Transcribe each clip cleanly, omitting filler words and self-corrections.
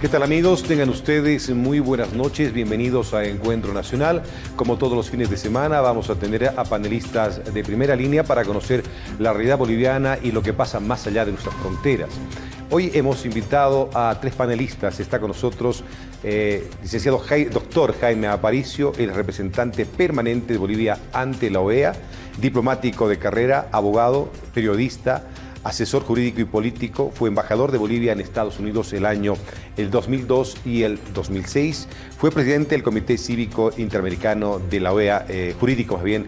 ¿Qué tal, amigos? Tengan ustedes muy buenas noches, bienvenidos a Encuentro Nacional. Como todos los fines de semana vamos a tener a panelistas de primera línea para conocer la realidad boliviana y lo que pasa más allá de nuestras fronteras. Hoy hemos invitado a tres panelistas. Está con nosotros licenciado doctor Jaime Aparicio, el representante permanente de Bolivia ante la OEA, diplomático de carrera, abogado, periodista, asesor jurídico y político, fue embajador de Bolivia en Estados Unidos el 2002 y el 2006, fue presidente del Comité Cívico Interamericano de la OEA, jurídico más bien,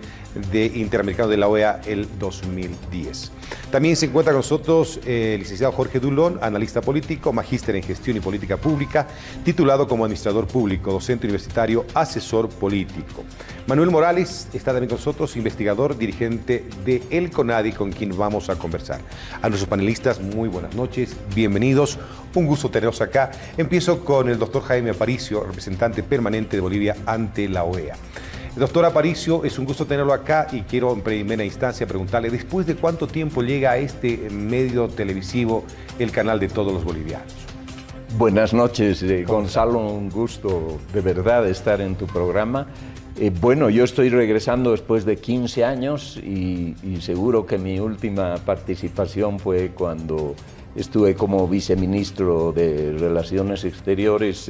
de Interamericano de la OEA el 2010. También se encuentra con nosotros el licenciado Jorge Dulón, analista político, magíster en gestión y política pública, titulado como administrador público, docente universitario, asesor político. Manuel Morales está también con nosotros, investigador, dirigente de El CONADI, con quien vamos a conversar. A nuestros panelistas, muy buenas noches, bienvenidos, un gusto tenerlos acá. Empiezo con el doctor Jaime Aparicio, representante permanente de Bolivia ante la OEA. Doctor Aparicio, es un gusto tenerlo acá y quiero en primera instancia preguntarle, ¿después de cuánto tiempo llega a este medio televisivo el canal de todos los bolivianos? Buenas noches, Gonzalo, un gusto de verdad estar en tu programa. Bueno, yo estoy regresando después de 15 años y seguro que mi última participación fue cuando estuve como viceministro de Relaciones Exteriores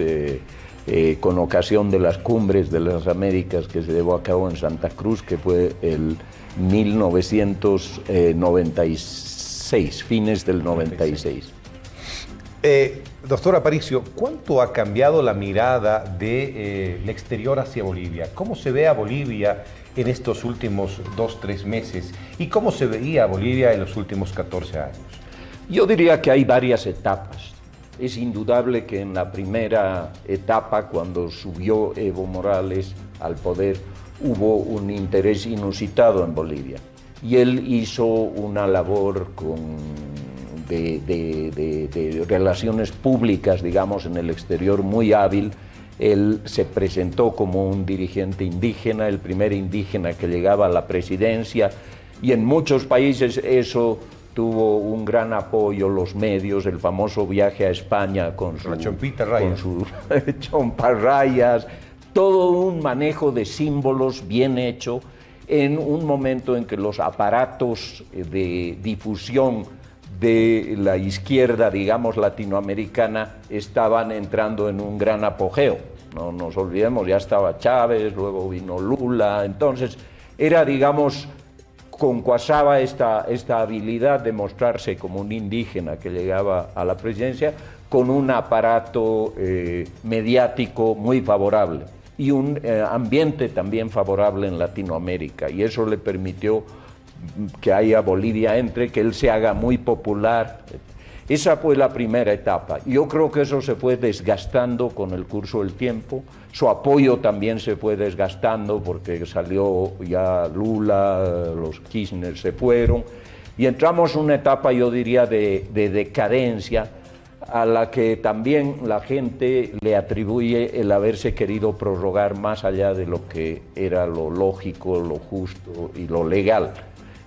con ocasión de las cumbres de las Américas que se llevó a cabo en Santa Cruz, que fue el 1996, fines del 96. Doctor Aparicio, ¿cuánto ha cambiado la mirada del exterior hacia Bolivia? ¿Cómo se ve a Bolivia en estos últimos 2-3 meses? ¿Y cómo se veía a Bolivia en los últimos 14 años? Yo diría que hay varias etapas. Es indudable que en la primera etapa, cuando subió Evo Morales al poder, hubo un interés inusitado en Bolivia. Y él hizo una labor de relaciones públicas, digamos, en el exterior muy hábil. Él se presentó como un dirigente indígena, el primer indígena que llegaba a la presidencia, y en muchos países eso tuvo un gran apoyo, los medios, el famoso viaje a España con su chomparrayas, todo un manejo de símbolos bien hecho en un momento en que los aparatos de difusión de la izquierda, digamos, latinoamericana, estaban entrando en un gran apogeo. No nos olvidemos, ya estaba Chávez, luego vino Lula, entonces era, digamos, concuasaba esta habilidad de mostrarse como un indígena que llegaba a la presidencia con un aparato mediático muy favorable y un ambiente también favorable en Latinoamérica, y eso le permitió que haya Bolivia entre, que él se haga muy popular. Esa fue la primera etapa. Yo creo que eso se fue desgastando con el curso del tiempo. Su apoyo también se fue desgastando porque salió ya Lula, los Kirchner se fueron, y entramos en una etapa, yo diría, de decadencia, a la que también la gente le atribuye el haberse querido prorrogar más allá de lo que era lo lógico, lo justo y lo legal.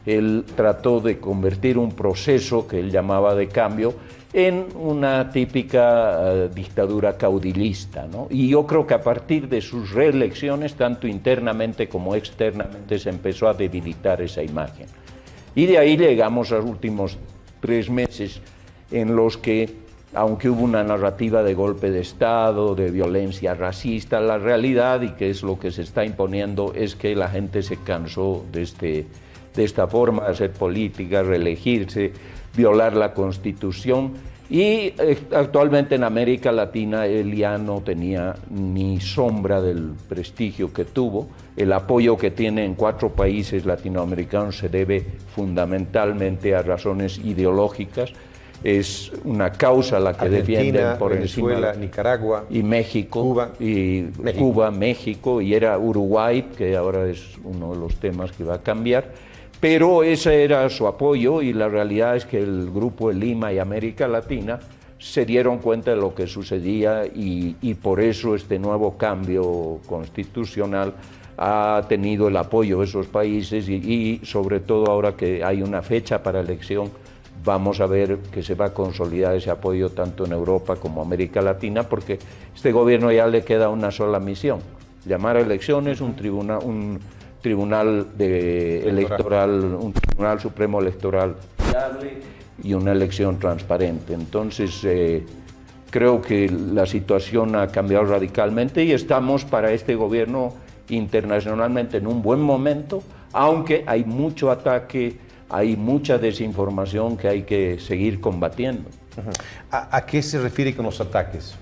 Él trató de convertir un proceso que él llamaba de cambio en una típica dictadura caudillista, ¿no? Y yo creo que a partir de sus reelecciones, tanto internamente como externamente, se empezó a debilitar esa imagen. Y de ahí llegamos a los últimos 3 meses en los que, aunque hubo una narrativa de golpe de Estado, de violencia racista, la realidad, y que es lo que se está imponiendo, es que la gente se cansó de esta forma de hacer política, reelegirse, violar la Constitución, y actualmente en América Latina él ya no tenía ni sombra del prestigio que tuvo. El apoyo que tiene en 4 países latinoamericanos se debe fundamentalmente a razones ideológicas. Es una causa la que Argentina, defienden por Venezuela, encima, Nicaragua, y México, Cuba, México, y era Uruguay, que ahora es uno de los temas que va a cambiar. Pero ese era su apoyo, y la realidad es que el Grupo de Lima y América Latina se dieron cuenta de lo que sucedía, y por eso este nuevo cambio constitucional ha tenido el apoyo de esos países, y sobre todo ahora que hay una fecha para elección vamos a ver que se va a consolidar ese apoyo tanto en Europa como América Latina, porque este gobierno ya le queda una sola misión: llamar a elecciones, un tribunal electoral, un tribunal supremo electoral fiable y una elección transparente. Entonces, creo que la situación ha cambiado radicalmente y estamos para este gobierno internacionalmente en un buen momento, aunque hay mucho ataque, hay mucha desinformación que hay que seguir combatiendo. ¿A qué se refiere con los ataques?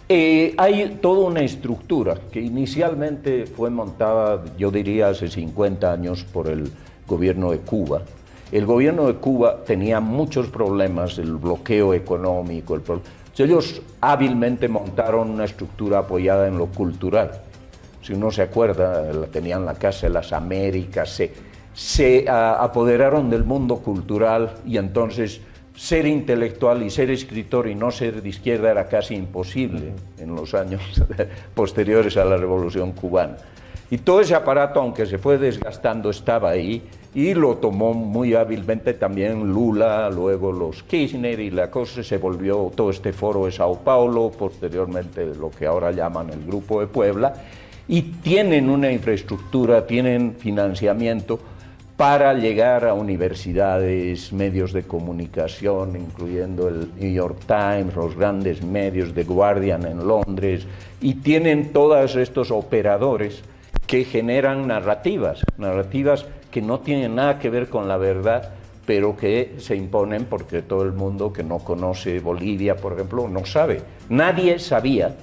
Hay toda una estructura que inicialmente fue montada, yo diría, hace 50 años por el gobierno de Cuba. El gobierno de Cuba tenía muchos problemas, el bloqueo económico, ellos hábilmente montaron una estructura apoyada en lo cultural. Si uno se acuerda, tenían la Casa de las Américas, se apoderaron del mundo cultural, y entonces ser intelectual y ser escritor y no ser de izquierda era casi imposible en los años posteriores a la Revolución Cubana. Y todo ese aparato, aunque se fue desgastando, estaba ahí, y lo tomó muy hábilmente también Lula, luego los Kirchner, y la cosa se volvió todo este foro de Sao Paulo, posteriormente lo que ahora llaman el Grupo de Puebla, y tienen una infraestructura, tienen financiamiento para llegar a universidades, medios de comunicación, incluyendo el New York Times, los grandes medios, The Guardian en Londres, y tienen todos estos operadores que generan narrativas que no tienen nada que ver con la verdad, pero que se imponen porque todo el mundo que no conoce Bolivia, por ejemplo, no sabe. Nadie sabía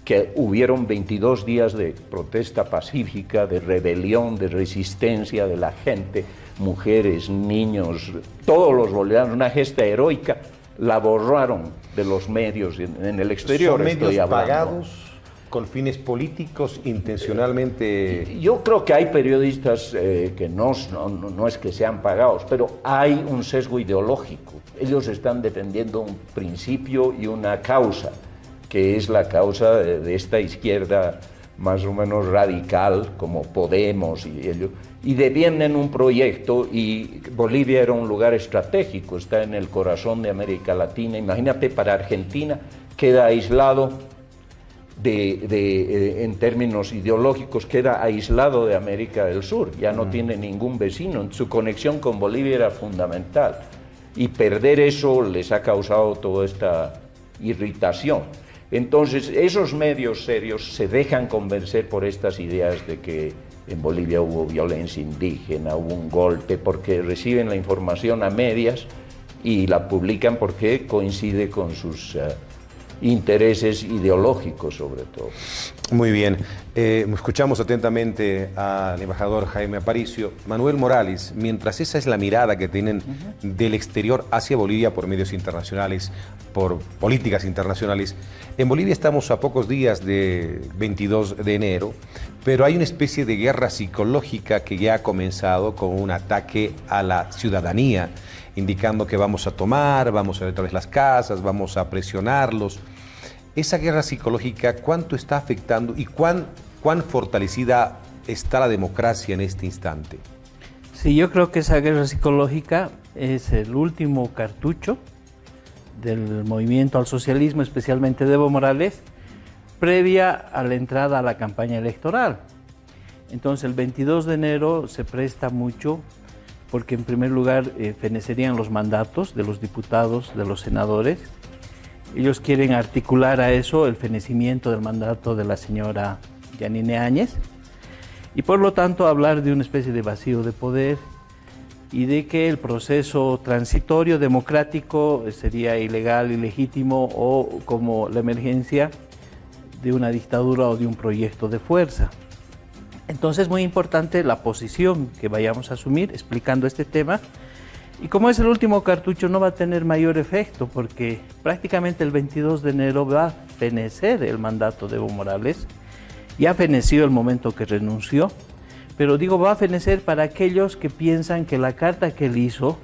que hubieron 22 días de protesta pacífica, de rebelión, de resistencia de la gente, mujeres, niños, todos los bolivianos, una gesta heroica. La borraron de los medios en el exterior. ¿Son medios pagados con fines políticos intencionalmente? Yo creo que hay periodistas que no es que sean pagados, pero hay un sesgo ideológico. Ellos están defendiendo un principio y una causa, que es la causa de esta izquierda más o menos radical, como Podemos y ellos, y defienden un proyecto, y Bolivia era un lugar estratégico, está en el corazón de América Latina. Imagínate, para Argentina queda aislado en términos ideológicos, queda aislado de América del Sur, ya no tiene ningún vecino, su conexión con Bolivia era fundamental, y perder eso les ha causado toda esta irritación. Entonces, esos medios serios se dejan convencer por estas ideas de que en Bolivia hubo violencia indígena, hubo un golpe, porque reciben la información a medias y la publican porque coincide con sus intereses ideológicos, sobre todo. Muy bien. Escuchamos atentamente al embajador Jaime Aparicio. Manuel Morales, mientras esa es la mirada que tienen del exterior hacia Bolivia por medios internacionales, por políticas internacionales, en Bolivia estamos a pocos días de 22 de enero, pero hay una especie de guerra psicológica que ya ha comenzado con un ataque a la ciudadanía, indicando que vamos a tomar, vamos a detrás las casas, vamos a presionarlos. Esa guerra psicológica, ¿cuánto está afectando y cuán fortalecida está la democracia en este instante? Sí, yo creo que esa guerra psicológica es el último cartucho del movimiento al socialismo, especialmente de Evo Morales, previa a la entrada a la campaña electoral. Entonces, el 22 de enero se presta mucho porque, en primer lugar, fenecerían los mandatos de los diputados, de los senadores. Ellos quieren articular a eso el fenecimiento del mandato de la señora Yanine Áñez, y por lo tanto hablar de una especie de vacío de poder y de que el proceso transitorio democrático sería ilegal, ilegítimo, o como la emergencia de una dictadura o de un proyecto de fuerza. Entonces es muy importante la posición que vayamos a asumir explicando este tema, y como es el último cartucho no va a tener mayor efecto porque prácticamente el 22 de enero va a fenecer el mandato de Evo Morales. Ya feneció el momento que renunció, pero digo va a fenecer para aquellos que piensan que la carta que él hizo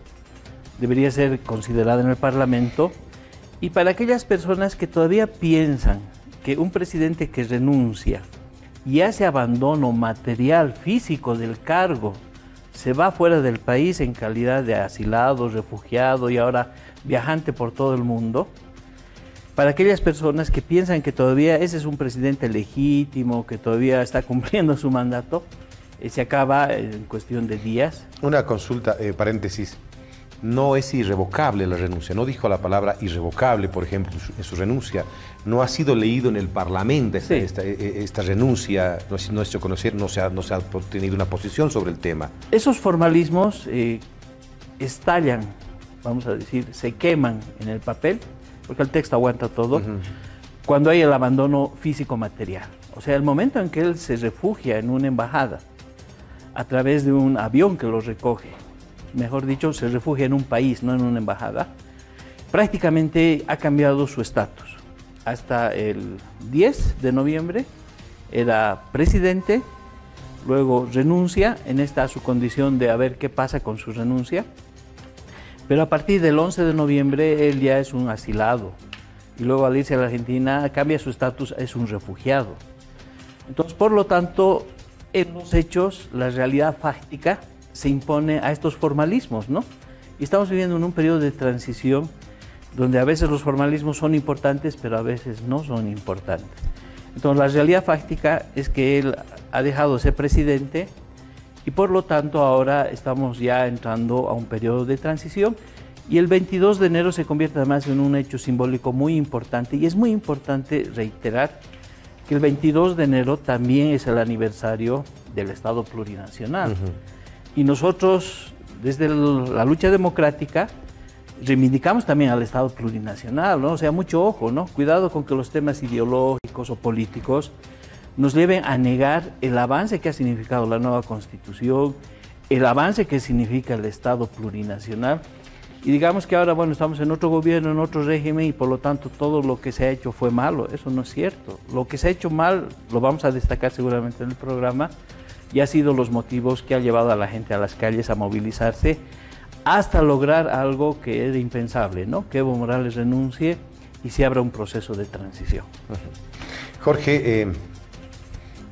debería ser considerada en el Parlamento, y para aquellas personas que todavía piensan que un presidente que renuncia y hace abandono material, físico del cargo, se va fuera del país en calidad de asilado, refugiado y ahora viajante por todo el mundo. Para aquellas personas que piensan que todavía ese es un presidente legítimo, que todavía está cumpliendo su mandato, se acaba en cuestión de días. Una consulta, paréntesis. No es irrevocable la renuncia, no dijo la palabra irrevocable, por ejemplo, en su renuncia. No ha sido leído en el Parlamento esta renuncia, no ha hecho conocer, no se ha tenido una posición sobre el tema. Esos formalismos estallan, vamos a decir, se queman en el papel, porque el texto aguanta todo, cuando hay el abandono físico-material. O sea, el momento en que él se refugia en una embajada, a través de un avión que lo recoge, mejor dicho, se refugia en un país, no en una embajada, prácticamente ha cambiado su estatus. Hasta el 10 de noviembre era presidente, luego renuncia, en esta su condición de a ver qué pasa con su renuncia, pero a partir del 11 de noviembre él ya es un asilado, y luego al irse a la Argentina cambia su estatus, es un refugiado. Entonces, por lo tanto, en los hechos, la realidad fáctica se impone a estos formalismos, ¿no? Y estamos viviendo en un periodo de transición donde a veces los formalismos son importantes, pero a veces no son importantes. Entonces, la realidad fáctica es que él ha dejado de ser presidente y por lo tanto ahora estamos ya entrando a un periodo de transición y el 22 de enero se convierte además en un hecho simbólico muy importante y es muy importante reiterar que el 22 de enero también es el aniversario del Estado plurinacional. Y nosotros, desde la lucha democrática, reivindicamos también al Estado plurinacional, ¿no? O sea, mucho ojo, ¿no? Cuidado con que los temas ideológicos o políticos nos lleven a negar el avance que ha significado la nueva Constitución, el avance que significa el Estado plurinacional. Y digamos que ahora, bueno, estamos en otro gobierno, en otro régimen y por lo tanto todo lo que se ha hecho fue malo. Eso no es cierto. Lo que se ha hecho mal, lo vamos a destacar seguramente en el programa, y ha sido los motivos que ha llevado a la gente a las calles a movilizarse hasta lograr algo que era impensable, ¿no? Que Evo Morales renuncie y se abra un proceso de transición. Jorge,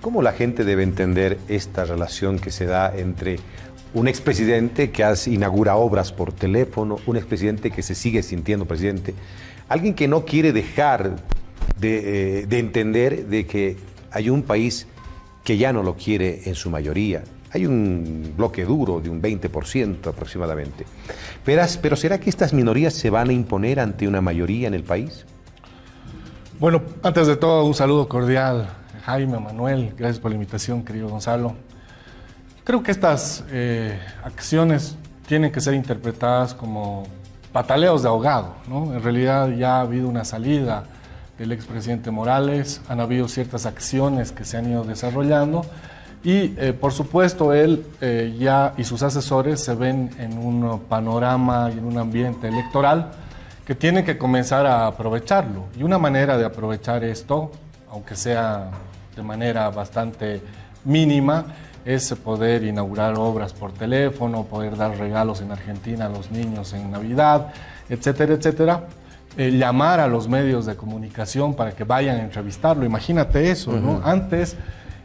¿cómo la gente debe entender esta relación que se da entre un expresidente que inaugura obras por teléfono, un expresidente que se sigue sintiendo presidente, alguien que no quiere dejar de entender de que hay un país que ya no lo quiere en su mayoría? Hay un bloque duro de un 20% aproximadamente. Pero ¿será que estas minorías se van a imponer ante una mayoría en el país? Bueno, antes de todo, un saludo cordial a Jaime, a Manuel. Gracias por la invitación, querido Gonzalo. Creo que estas acciones tienen que ser interpretadas como pataleos de ahogado, ¿no? En realidad ya ha habido una salida del expresidente Morales, han habido ciertas acciones que se han ido desarrollando y por supuesto él ya y sus asesores se ven en un panorama y en un ambiente electoral que tienen que comenzar a aprovecharlo. Y una manera de aprovechar esto, aunque sea de manera bastante mínima, es poder inaugurar obras por teléfono, poder dar regalos en Argentina a los niños en Navidad, etcétera, etcétera. Llamar a los medios de comunicación para que vayan a entrevistarlo. Imagínate eso, ¿no? Antes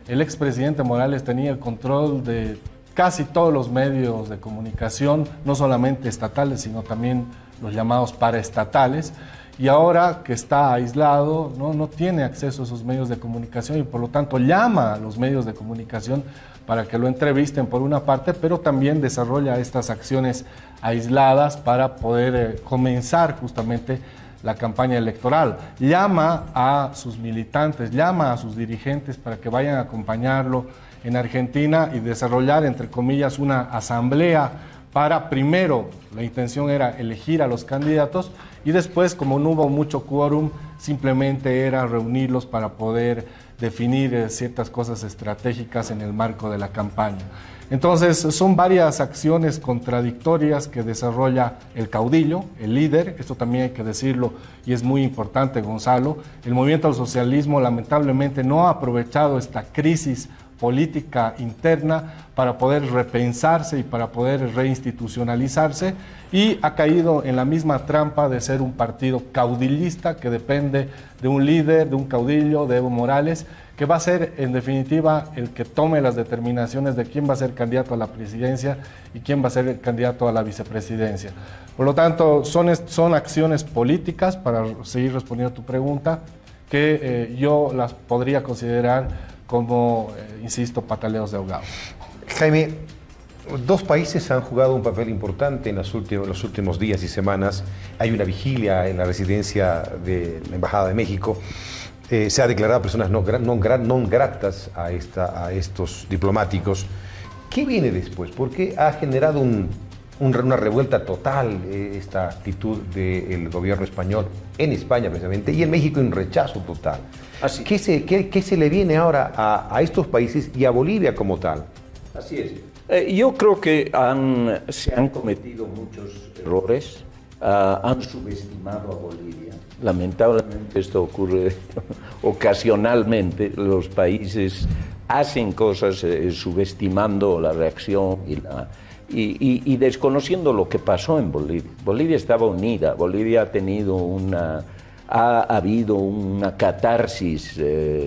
el expresidente Morales tenía el control de casi todos los medios de comunicación, no solamente estatales, sino también los llamados paraestatales, y ahora que está aislado, no tiene acceso a esos medios de comunicación y por lo tanto llama a los medios de comunicación para que lo entrevisten por una parte, pero también desarrolla estas acciones aisladas para poder comenzar justamente la campaña electoral. Llama a sus militantes, llama a sus dirigentes para que vayan a acompañarlo en Argentina y desarrollar, entre comillas, una asamblea para, primero, la intención era elegir a los candidatos y después, como no hubo mucho quórum, simplemente era reunirlos para poder definir ciertas cosas estratégicas en el marco de la campaña. Entonces, son varias acciones contradictorias que desarrolla el caudillo, el líder, esto también hay que decirlo y es muy importante, Gonzalo. El movimiento al socialismo lamentablemente no ha aprovechado esta crisis política interna para poder repensarse y para poder reinstitucionalizarse y ha caído en la misma trampa de ser un partido caudillista que depende de un líder, de un caudillo, de Evo Morales, que va a ser en definitiva el que tome las determinaciones de quién va a ser candidato a la presidencia y quién va a ser el candidato a la vicepresidencia. Por lo tanto, son acciones políticas, para seguir respondiendo a tu pregunta, que yo las podría considerar como, insisto, pataleos de ahogado. Jaime, dos países han jugado un papel importante en los últimos días y semanas. Hay una vigilia en la residencia de la Embajada de México. Se ha declarado personas non gratas a estos diplomáticos. ¿Qué viene después? ¿Por qué ha generado una revuelta total esta actitud del gobierno español en España precisamente y en México un rechazo total? ¿Qué se le viene ahora a estos países y a Bolivia como tal? Así es. Yo creo que se han cometido muchos errores, han subestimado a Bolivia. Lamentablemente esto ocurre ocasionalmente, los países hacen cosas subestimando la reacción y desconociendo lo que pasó en Bolivia. Bolivia estaba unida, Bolivia ha habido una catarsis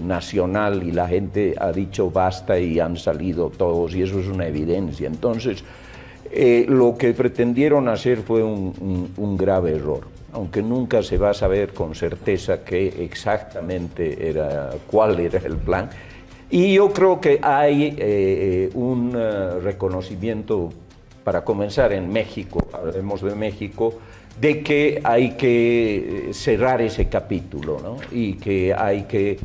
nacional y la gente ha dicho basta y han salido todos y eso es una evidencia. Entonces, lo que pretendieron hacer fue un grave error, aunque nunca se va a saber con certeza cuál era el plan. Y yo creo que hay un reconocimiento, para comenzar en México, hablemos de México, de que hay que cerrar ese capítulo, ¿no? Y que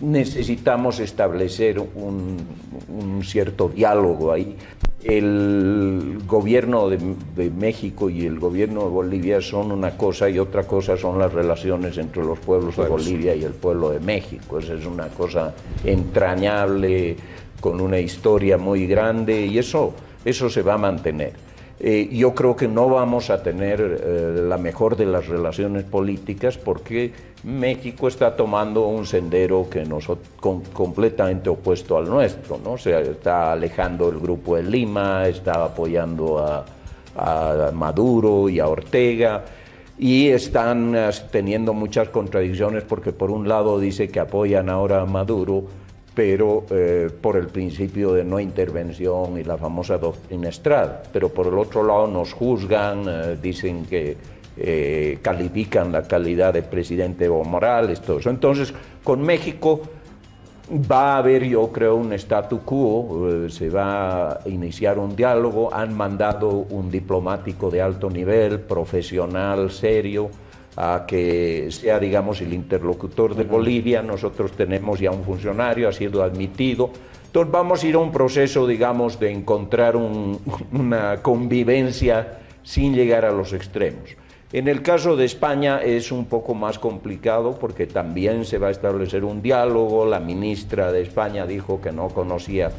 necesitamos establecer un cierto diálogo ahí. El gobierno de México y el gobierno de Bolivia son una cosa y otra cosa son las relaciones entre los pueblos de Bolivia y el pueblo de México. Esa es una cosa entrañable, con una historia muy grande y eso se va a mantener. Yo creo que no vamos a tener la mejor de las relaciones políticas porque México está tomando un sendero que completamente opuesto al nuestro, ¿no? Se está alejando el Grupo de Lima, está apoyando a Maduro y a Ortega y están teniendo muchas contradicciones porque por un lado dice que apoyan ahora a Maduro, pero por el principio de no intervención y la famosa doctrina Estrada. Pero por el otro lado nos juzgan, dicen que califican la calidad de presidente Evo Morales, todo eso. Entonces, con México va a haber, yo creo, un statu quo, se va a iniciar un diálogo, han mandado un diplomático de alto nivel, profesional, serio, a que sea, digamos, el interlocutor de Bolivia. Nosotros tenemos ya un funcionario, ha sido admitido. Entonces vamos a ir a un proceso, digamos, de encontrar una convivencia sin llegar a los extremos. En el caso de España es un poco más complicado porque también se va a establecer un diálogo. La ministra de España dijo que no conocía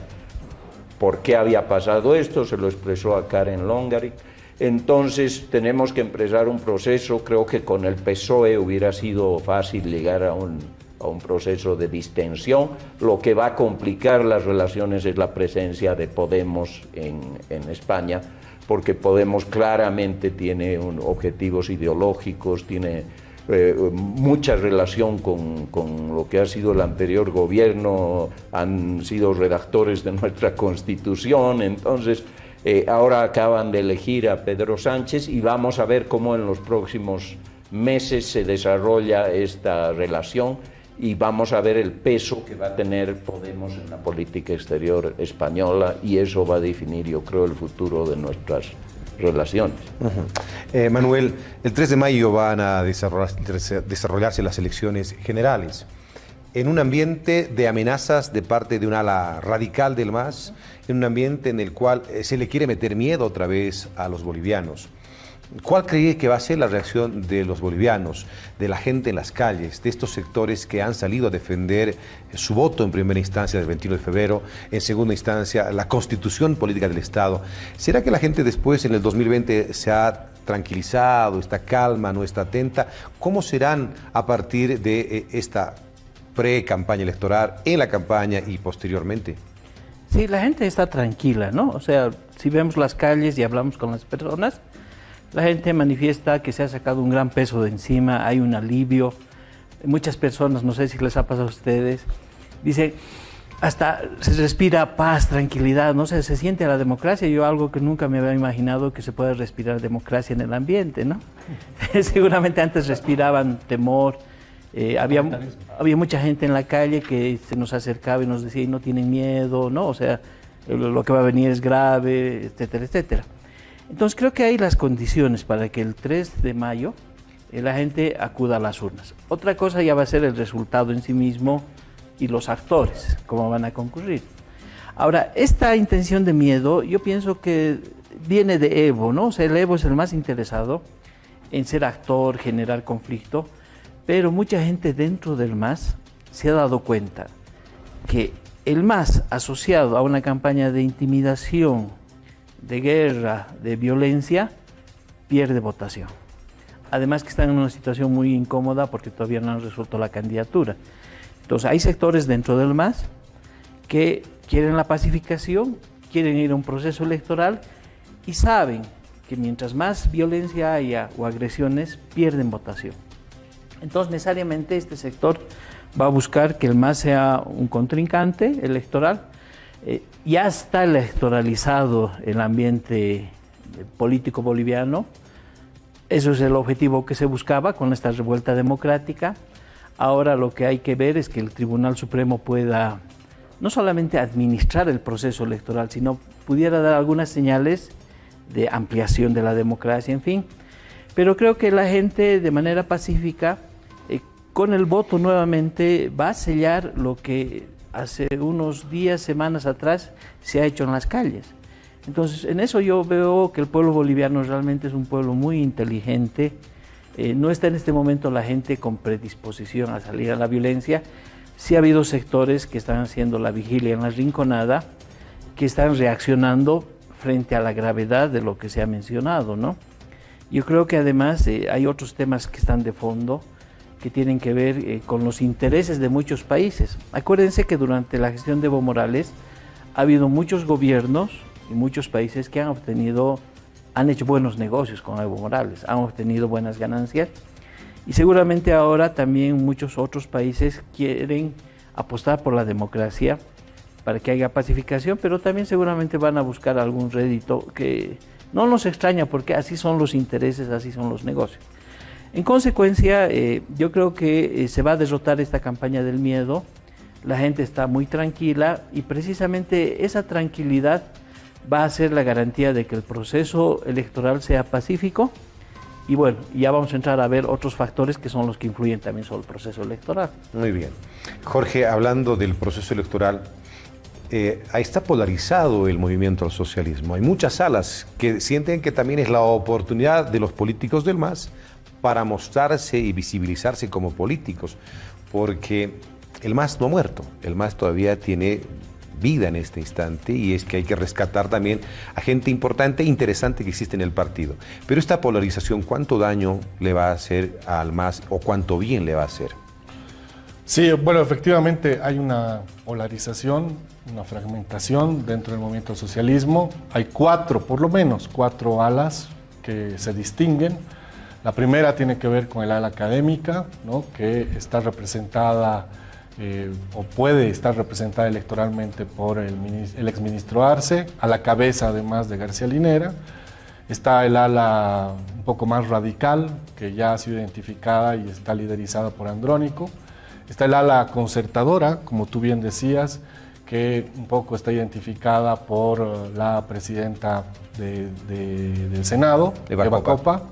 por qué había pasado esto, se lo expresó a Karen Longaric. Entonces tenemos que empezar un proceso. Creo que con el PSOE hubiera sido fácil llegar a un proceso de distensión. Lo que va a complicar las relaciones es la presencia de Podemos en España, porque Podemos claramente tiene objetivos ideológicos, tiene mucha relación con lo que ha sido el anterior gobierno, han sido redactores de nuestra Constitución. Entonces ahora acaban de elegir a Pedro Sánchez y vamos a ver cómo en los próximos meses se desarrolla esta relación y vamos a ver el peso que va a tener Podemos en la política exterior española y eso va a definir, yo creo, el futuro de nuestras relaciones. Manuel, el 3 de mayo van a desarrollarse las elecciones generales. En un ambiente de amenazas de parte de un ala radical del MAS, en un ambiente en el cual se le quiere meter miedo otra vez a los bolivianos. ¿Cuál cree que va a ser la reacción de los bolivianos, de la gente en las calles, de estos sectores que han salido a defender su voto en primera instancia del 21 de febrero, en segunda instancia la constitución política del Estado? ¿Será que la gente después, en el 2020, se ha tranquilizado, está calma, no está atenta? ¿Cómo serán a partir de esta pre-campaña electoral, en la campaña y posteriormente? Sí, la gente está tranquila, ¿no? O sea, si vemos las calles y hablamos con las personas, la gente manifiesta que se ha sacado un gran peso de encima, hay un alivio, muchas personas, no sé si les ha pasado a ustedes, dicen, hasta se respira paz, tranquilidad, no sé, se siente la democracia. Yo algo que nunca me había imaginado, que se puede respirar democracia en el ambiente, ¿no? Seguramente antes respiraban temor, había mucha gente en la calle que se nos acercaba y nos decía, y no tienen miedo, ¿no? O sea, lo que va a venir es grave, etcétera, etcétera. Entonces creo que hay las condiciones para que el 3 de mayo la gente acuda a las urnas. Otra cosa ya va a ser el resultado en sí mismo y los actores, cómo van a concurrir. Ahora, esta intención de miedo, yo pienso que viene de Evo, ¿no? O sea, el Evo es el más interesado en ser actor, generar conflicto, pero mucha gente dentro del MAS se ha dado cuenta que el MAS asociado a una campaña de intimidación, de guerra, de violencia, pierde votación. Además que están en una situación muy incómoda porque todavía no han resuelto la candidatura. Entonces hay sectores dentro del MAS que quieren la pacificación, quieren ir a un proceso electoral y saben que mientras más violencia haya o agresiones, pierden votación. Entonces necesariamente este sector va a buscar que el MAS sea un contrincante electoral. Ya está electoralizado el ambiente político boliviano. Eso es el objetivo que se buscaba con esta revuelta democrática. Ahora lo que hay que ver es que el Tribunal Supremo pueda no solamente administrar el proceso electoral, sino pudiera dar algunas señales de ampliación de la democracia, en fin. Pero creo que la gente de manera pacífica, con el voto nuevamente, va a sellar lo que hace unos días, semanas atrás, se ha hecho en las calles. Entonces, en eso yo veo que el pueblo boliviano realmente es un pueblo muy inteligente. No está en este momento la gente con predisposición a salir a la violencia. Sí ha habido sectores que están haciendo la vigilia en la rinconada, que están reaccionando frente a la gravedad de lo que se ha mencionado, ¿no? Yo creo que además hay otros temas que están de fondo, que tienen que ver con los intereses de muchos países. Acuérdense que durante la gestión de Evo Morales ha habido muchos gobiernos y muchos países que han hecho buenos negocios con Evo Morales, han obtenido buenas ganancias y seguramente ahora también muchos otros países quieren apostar por la democracia para que haya pacificación, pero también seguramente van a buscar algún rédito que no nos extraña porque así son los intereses, así son los negocios. En consecuencia, yo creo que se va a derrotar esta campaña del miedo, la gente está muy tranquila y precisamente esa tranquilidad va a ser la garantía de que el proceso electoral sea pacífico y bueno, ya vamos a entrar a ver otros factores que son los que influyen también sobre el proceso electoral. Muy bien. Jorge, hablando del proceso electoral, ahí está polarizado el movimiento al socialismo. Hay muchas alas que sienten que también es la oportunidad de los políticos del MAS para mostrarse y visibilizarse como políticos, porque el MAS no ha muerto, el MAS todavía tiene vida en este instante y es que hay que rescatar también a gente importante e interesante que existe en el partido. Pero esta polarización, ¿cuánto daño le va a hacer al MAS o cuánto bien le va a hacer? Sí, bueno, efectivamente hay una polarización, una fragmentación dentro del movimiento del socialismo. Hay por lo menos cuatro alas que se distinguen. La primera tiene que ver con el ala académica, ¿no?, que está representada o puede estar representada electoralmente por el exministro Arce, a la cabeza además de García Linera. Está el ala un poco más radical, que ya ha sido identificada y está liderizada por Andrónico. Está el ala concertadora, como tú bien decías, que un poco está identificada por la presidenta del Senado, Eva Copa.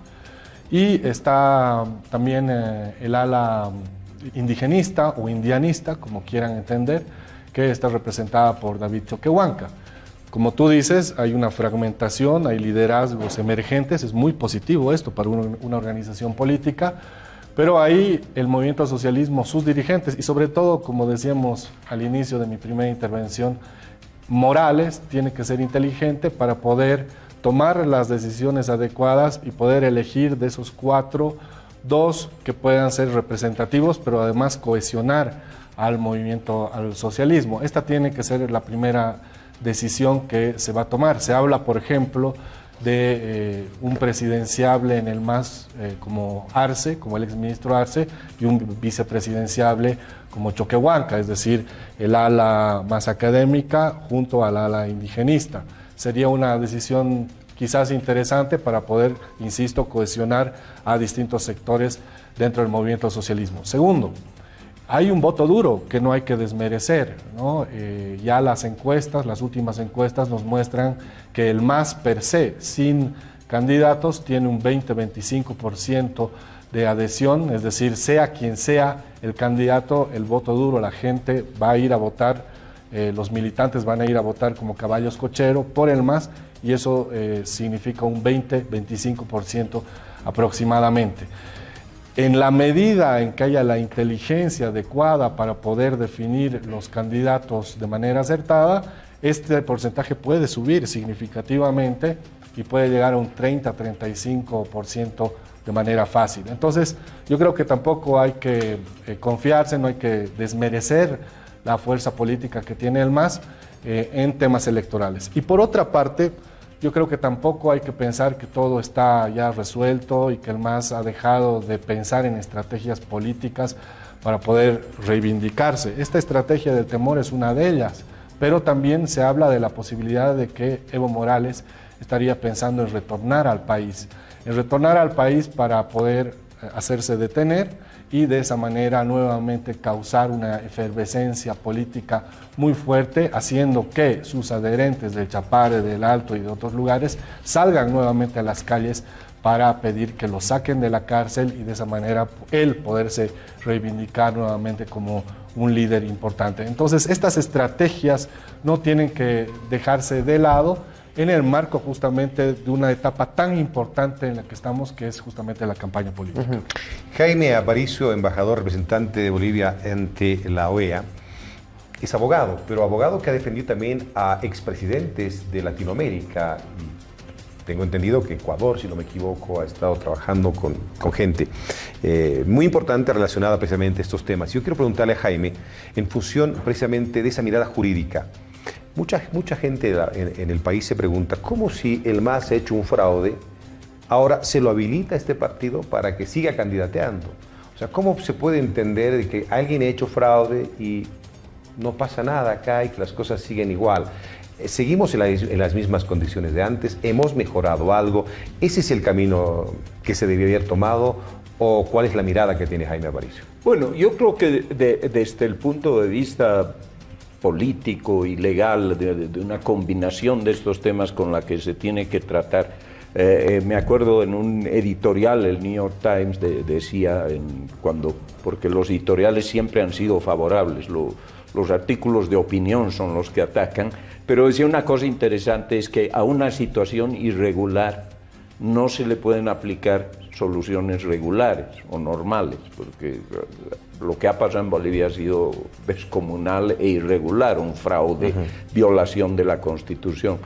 Y está también el ala indigenista o indianista, como quieran entender, que está representada por David Choquehuanca. Como tú dices, hay una fragmentación, hay liderazgos emergentes, es muy positivo esto para una organización política, pero ahí el movimiento al socialismo, sus dirigentes y sobre todo, como decíamos al inicio de mi primera intervención, Morales tiene que ser inteligente para poder tomar las decisiones adecuadas y poder elegir de esos cuatro, dos que puedan ser representativos, pero además cohesionar al movimiento, al socialismo. Esta tiene que ser la primera decisión que se va a tomar. Se habla, por ejemplo, de un presidenciable en el MAS como Arce, como el exministro Arce, y un vicepresidenciable como Choquehuanca, es decir, el ala más académica junto al ala indigenista. Sería una decisión quizás interesante para poder, insisto, cohesionar a distintos sectores dentro del movimiento al socialismo. Segundo, hay un voto duro que no hay que desmerecer, ¿no? Ya las encuestas, las últimas encuestas nos muestran que el MAS per se, sin candidatos, tiene un 20-25% de adhesión, es decir, sea quien sea el candidato, el voto duro, la gente va a ir a votar, los militantes van a ir a votar como caballos cochero por el MAS, y eso significa un 20-25% aproximadamente. En la medida en que haya la inteligencia adecuada para poder definir los candidatos de manera acertada, este porcentaje puede subir significativamente y puede llegar a un 30-35% de manera fácil. Entonces, yo creo que tampoco hay que confiarse, no hay que desmerecer la fuerza política que tiene el MAS en temas electorales. Y por otra parte, yo creo que tampoco hay que pensar que todo está ya resuelto y que el MAS ha dejado de pensar en estrategias políticas para poder reivindicarse. Esta estrategia del temor es una de ellas, pero también se habla de la posibilidad de que Evo Morales estaría pensando en retornar al país para poder hacerse detener y de esa manera nuevamente causar una efervescencia política muy fuerte, haciendo que sus adherentes del Chapare, del Alto y de otros lugares salgan nuevamente a las calles para pedir que lo saquen de la cárcel y de esa manera él poderse reivindicar nuevamente como un líder importante. Entonces, estas estrategias no tienen que dejarse de lado en el marco justamente de una etapa tan importante en la que estamos, que es justamente la campaña política. Jaime Aparicio, embajador representante de Bolivia ante la OEA, es abogado, pero abogado que ha defendido también a expresidentes de Latinoamérica. Tengo entendido que Ecuador, si no me equivoco, ha estado trabajando con gente muy importante relacionada precisamente a estos temas. Yo quiero preguntarle a Jaime, en función precisamente de esa mirada jurídica, mucha gente en el país se pregunta, ¿cómo si el MAS ha hecho un fraude, ahora se lo habilita a este partido para que siga candidateando? O sea, ¿cómo se puede entender de que alguien ha hecho fraude y no pasa nada acá y que las cosas siguen igual? Seguimos en las mismas condiciones de antes, hemos mejorado algo. ¿Ese es el camino que se debería haber tomado o cuál es la mirada que tiene Jaime Aparicio? Bueno, yo creo que desde el punto de vista político y legal, de una combinación de estos temas con la que se tiene que tratar, me acuerdo en un editorial, el New York Times decía, porque los editoriales siempre han sido favorables, los artículos de opinión son los que atacan, pero decía una cosa interesante, es que a una situación irregular no se le pueden aplicar soluciones regulares o normales, porque lo que ha pasado en Bolivia ha sido descomunal e irregular, un fraude, violación de la Constitución.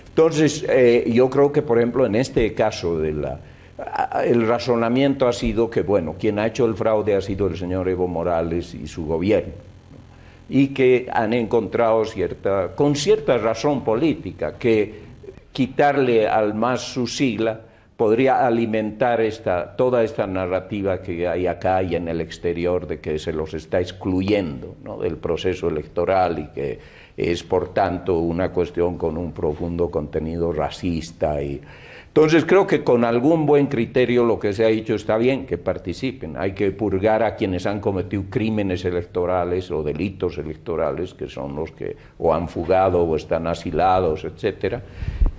Entonces, yo creo que, por ejemplo, en este caso el razonamiento ha sido que, bueno, quien ha hecho el fraude ha sido el señor Evo Morales y su gobierno, y que han encontrado con cierta razón política, que quitarle al MAS su sigla podría alimentar toda esta narrativa que hay acá y en el exterior de que se los está excluyendo, ¿no?, del proceso electoral, y que es por tanto una cuestión con un profundo contenido racista. Entonces creo que con algún buen criterio lo que se ha dicho está bien, que participen. Hay que purgar a quienes han cometido crímenes electorales o delitos electorales, que son los que o han fugado o están asilados, etcétera,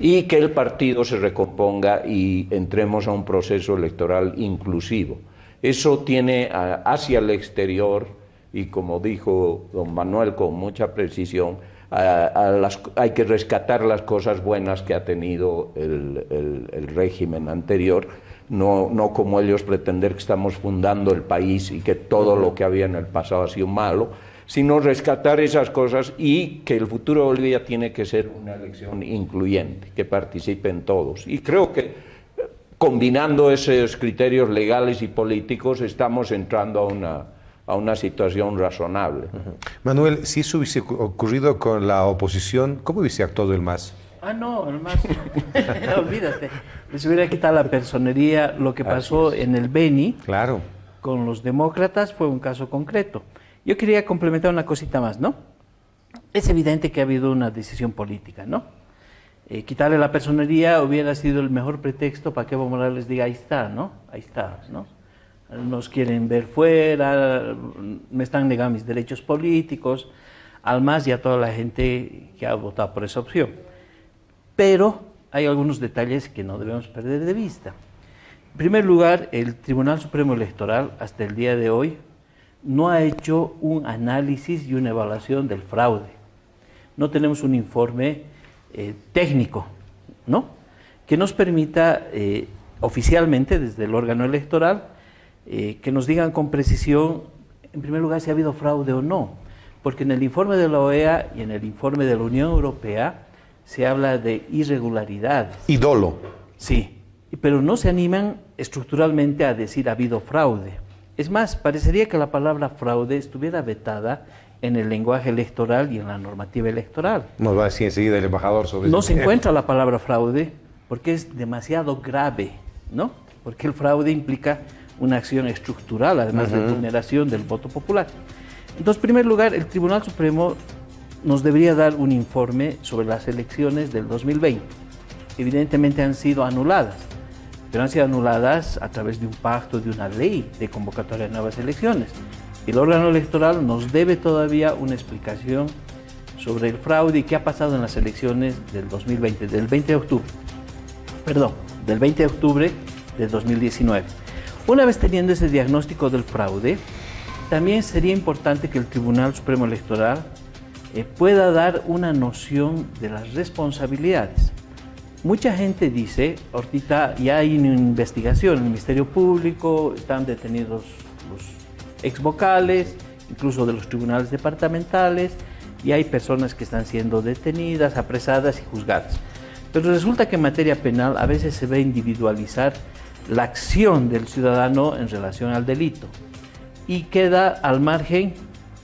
y que el partido se recomponga y entremos a un proceso electoral inclusivo. Eso tiene hacia el exterior, y como dijo don Manuel con mucha precisión, hay que rescatar las cosas buenas que ha tenido el régimen anterior, no como ellos pretender que estamos fundando el país y que todo lo que había en el pasado ha sido malo, sino rescatar esas cosas, y que el futuro de Bolivia tiene que ser una elección incluyente, que participen todos. Y creo que combinando esos criterios legales y políticos estamos entrando a una situación razonable. Manuel, si eso hubiese ocurrido con la oposición, ¿cómo hubiese actuado el MAS? Ah, no, el MAS. Olvídate. Les hubiera quitado la personería. Lo que pasó en el Beni Claro. con los demócratas fue un caso concreto. Yo quería complementar una cosita más, ¿no? Es evidente que ha habido una decisión política, ¿no? Quitarle la personería hubiera sido el mejor pretexto para que Evo Morales diga, ahí está, ¿no? Ahí está, ¿no? Nos quieren ver fuera, me están negando mis derechos políticos, al MAS y a toda la gente que ha votado por esa opción. Pero hay algunos detalles que no debemos perder de vista. En primer lugar, el Tribunal Supremo Electoral, hasta el día de hoy, no ha hecho un análisis y una evaluación del fraude. No tenemos un informe técnico, ¿no?, que nos permita oficialmente, desde el órgano electoral, que nos digan con precisión, en primer lugar, si ha habido fraude o no. Porque en el informe de la OEA y en el informe de la Unión Europea se habla de irregularidades. Y dolo. Sí, pero no se animan estructuralmente a decir ha habido fraude. Es más, parecería que la palabra fraude estuviera vetada en el lenguaje electoral y en la normativa electoral. Nos va a decir enseguida el embajador sobre eso. No se encuentra la palabra fraude porque es demasiado grave, ¿no? Porque el fraude implica una acción estructural, además de vulneración del voto popular. Entonces, en primer lugar, el Tribunal Supremo nos debería dar un informe sobre las elecciones del 2020. Evidentemente han sido anuladas, pero han sido anuladas a través de un pacto, de una ley de convocatoria de nuevas elecciones. El órgano electoral nos debe todavía una explicación sobre el fraude y qué ha pasado en las elecciones del 2020, del 20 de octubre. Perdón, del 20 de octubre del 2019. Una vez teniendo ese diagnóstico del fraude, también sería importante que el Tribunal Supremo Electoral pueda dar una noción de las responsabilidades. Mucha gente dice, ahorita ya hay una investigación en el Ministerio Público, están detenidos los exvocales, incluso de los tribunales departamentales, y hay personas que están siendo detenidas, apresadas y juzgadas. Pero resulta que en materia penal a veces se ve individualizar la acción del ciudadano en relación al delito y queda al margen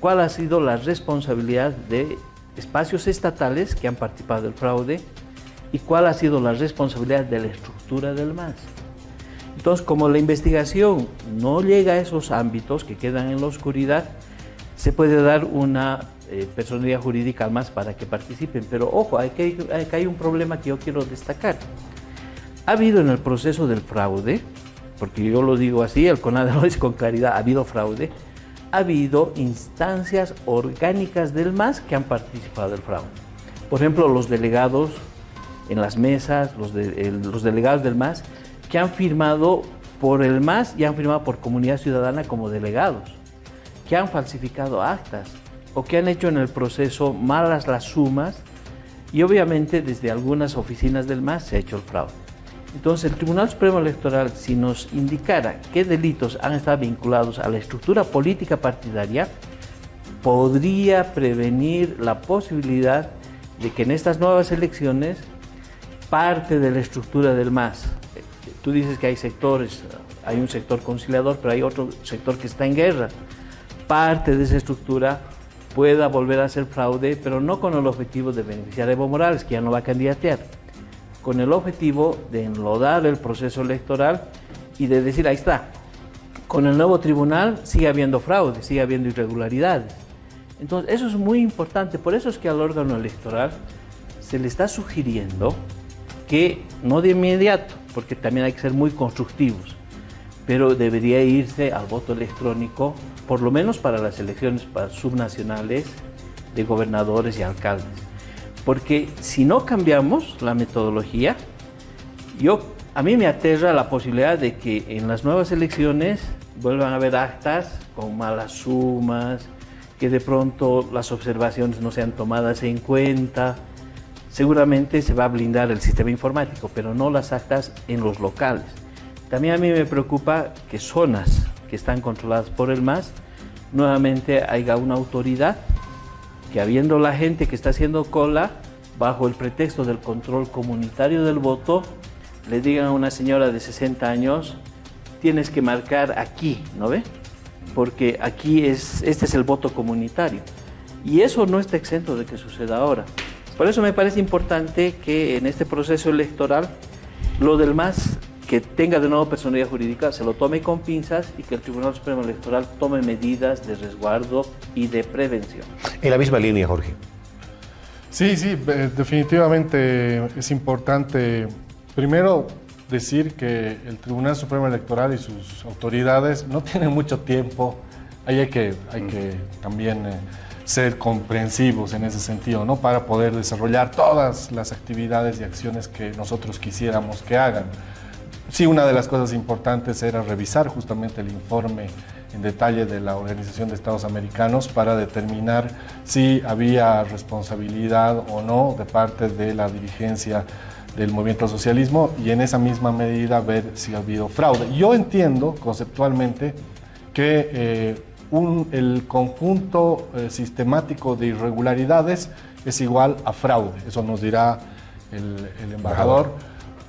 cuál ha sido la responsabilidad de espacios estatales que han participado del fraude y cuál ha sido la responsabilidad de la estructura del MAS. Entonces, como la investigación no llega a esos ámbitos que quedan en la oscuridad, se puede dar una personalidad jurídica al MAS para que participen. Pero ojo, hay un problema que yo quiero destacar. Ha habido en el proceso del fraude, porque yo lo digo así, el CONADE lo dice con claridad, ha habido fraude, ha habido instancias orgánicas del MAS que han participado del fraude. Por ejemplo, los delegados en las mesas, los delegados del MAS, que han firmado por el MAS y han firmado por Comunidad Ciudadana como delegados, que han falsificado actas o que han hecho en el proceso malas las sumas y obviamente desde algunas oficinas del MAS se ha hecho el fraude. Entonces el Tribunal Supremo Electoral, si nos indicara qué delitos han estado vinculados a la estructura política partidaria, podría prevenir la posibilidad de que en estas nuevas elecciones parte de la estructura del MAS, tú dices que hay sectores, hay un sector conciliador, pero hay otro sector que está en guerra, parte de esa estructura pueda volver a hacer fraude, pero no con el objetivo de beneficiar a Evo Morales, que ya no va a candidatear, con el objetivo de enlodar el proceso electoral y de decir, ahí está, con el nuevo tribunal sigue habiendo fraude, sigue habiendo irregularidades. Entonces, eso es muy importante, por eso es que al órgano electoral se le está sugiriendo que, no de inmediato, porque también hay que ser muy constructivos, pero debería irse al voto electrónico, por lo menos para las elecciones subnacionales de gobernadores y alcaldes. Porque si no cambiamos la metodología, a mí me aterra la posibilidad de que en las nuevas elecciones vuelvan a haber actas con malas sumas, que de pronto las observaciones no sean tomadas en cuenta. Seguramente se va a blindar el sistema informático, pero no las actas en los locales. También a mí me preocupa que zonas que están controladas por el MAS, nuevamente haya una autoridad que, habiendo la gente que está haciendo cola, bajo el pretexto del control comunitario del voto, le digan a una señora de 60 años, tienes que marcar aquí, ¿no ve? Porque aquí este es el voto comunitario. Y eso no está exento de que suceda ahora. Por eso me parece importante que en este proceso electoral lo del MAS que tenga de nuevo personalidad jurídica se lo tome con pinzas y que el Tribunal Supremo Electoral tome medidas de resguardo y de prevención. En la misma línea, Jorge. Sí, definitivamente es importante, primero, decir que el Tribunal Supremo Electoral y sus autoridades no tienen mucho tiempo. Ahí hay que también ser comprensivos en ese sentido, ¿no? Para poder desarrollar todas las actividades y acciones que nosotros quisiéramos que hagan. Sí, una de las cosas importantes era revisar justamente el informe en detalle de la Organización de Estados Americanos para determinar si había responsabilidad o no de parte de la dirigencia del movimiento al socialismo y en esa misma medida ver si ha habido fraude. Yo entiendo conceptualmente que el conjunto sistemático de irregularidades es igual a fraude. Eso nos dirá el embajador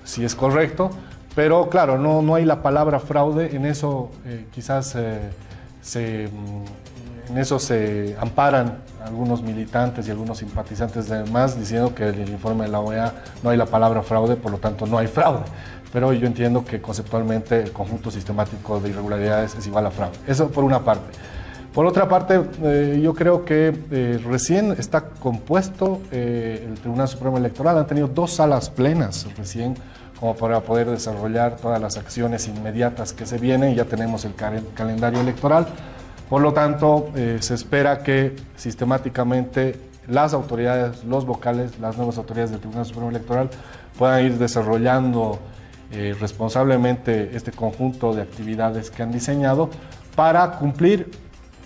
si es correcto. Pero claro, no hay la palabra fraude, en eso quizás en eso se amparan algunos militantes y algunos simpatizantes de MAS diciendo que en el informe de la OEA no hay la palabra fraude, por lo tanto no hay fraude. Pero yo entiendo que conceptualmente el conjunto sistemático de irregularidades es igual a fraude. Eso por una parte. Por otra parte, yo creo que recién está compuesto el Tribunal Supremo Electoral, han tenido 2 salas plenas recién, como para poder desarrollar todas las acciones inmediatas que se vienen. Ya tenemos el calendario electoral. Por lo tanto, se espera que sistemáticamente las autoridades, los vocales, las nuevas autoridades del Tribunal Supremo Electoral puedan ir desarrollando responsablemente este conjunto de actividades que han diseñado para cumplir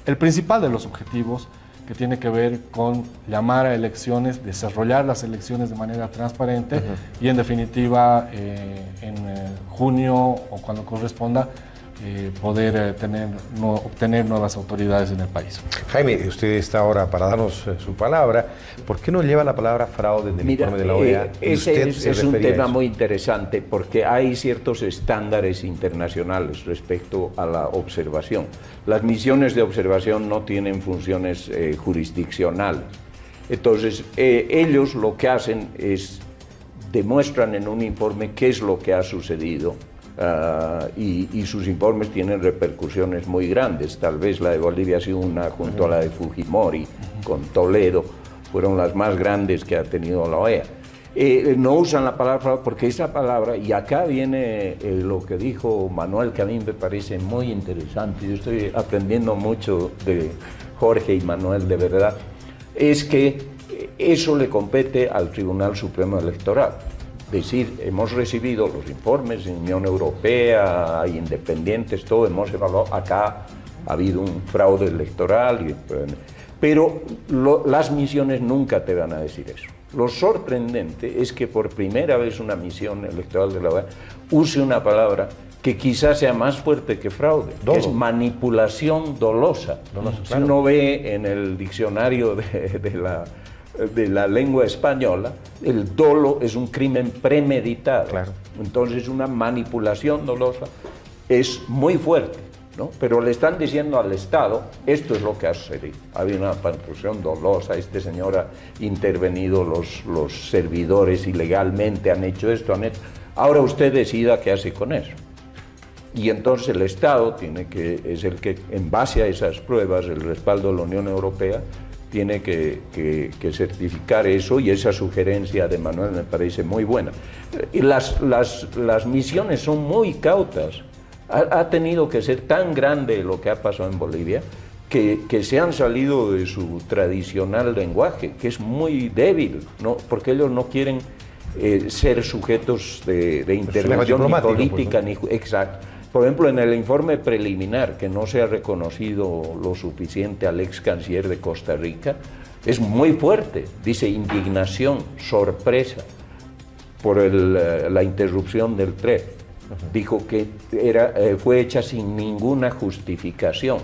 el principal de los objetivos, que tiene que ver con llamar a elecciones, desarrollar las elecciones de manera transparente y en definitiva en junio o cuando corresponda poder obtener nuevas autoridades en el país. Jaime, usted está ahora para darnos su palabra. ¿Por qué no lleva la palabra fraude en el informe de la OEA? Ese es un tema muy interesante porque hay ciertos estándares internacionales respecto a la observación. Las misiones de observación no tienen funciones jurisdiccionales. Entonces, ellos lo que hacen es demuestran en un informe qué es lo que ha sucedido. Y sus informes tienen repercusiones muy grandes. Tal vez la de Bolivia ha sido una, junto a la de Fujimori, con Toledo, fueron las más grandes que ha tenido la OEA. No usan la palabra fraude porque esa palabra, y acá viene lo que dijo Manuel, que a mí me parece muy interesante, yo estoy aprendiendo mucho de Jorge y Manuel, de verdad, es que eso le compete al Tribunal Supremo Electoral. Decir, hemos recibido los informes en Unión Europea, hay independientes, todo, hemos evaluado, acá ha habido un fraude electoral, pero las misiones nunca te van a decir eso. Lo sorprendente es que por primera vez una misión electoral de la OEA use una palabra que quizás sea más fuerte que fraude, que es manipulación dolosa. Si uno ve en el diccionario de la lengua española, el dolo es un crimen premeditado. Claro. Entonces una manipulación dolosa es muy fuerte, ¿no? Pero le están diciendo al Estado, esto es lo que ha sucedido. Ha habido una manipulación dolosa, este señor ha intervenido, los servidores ilegalmente han hecho esto, ahora usted decida qué hace con eso. Y entonces el Estado es el que, en base a esas pruebas, el respaldo de la Unión Europea, tiene que certificar eso, y esa sugerencia de Manuel me parece muy buena. Y las misiones son muy cautas. Ha tenido que ser tan grande lo que ha pasado en Bolivia que se han salido de su tradicional lenguaje, que es muy débil, ¿no? Porque ellos no quieren ser sujetos de intervención ni política, pues, ¿no? Exacto. Por ejemplo, en el informe preliminar, que no se ha reconocido lo suficiente al ex canciller de Costa Rica, es muy fuerte. Dice indignación, sorpresa por la interrupción del tren. Dijo que fue hecha sin ninguna justificación.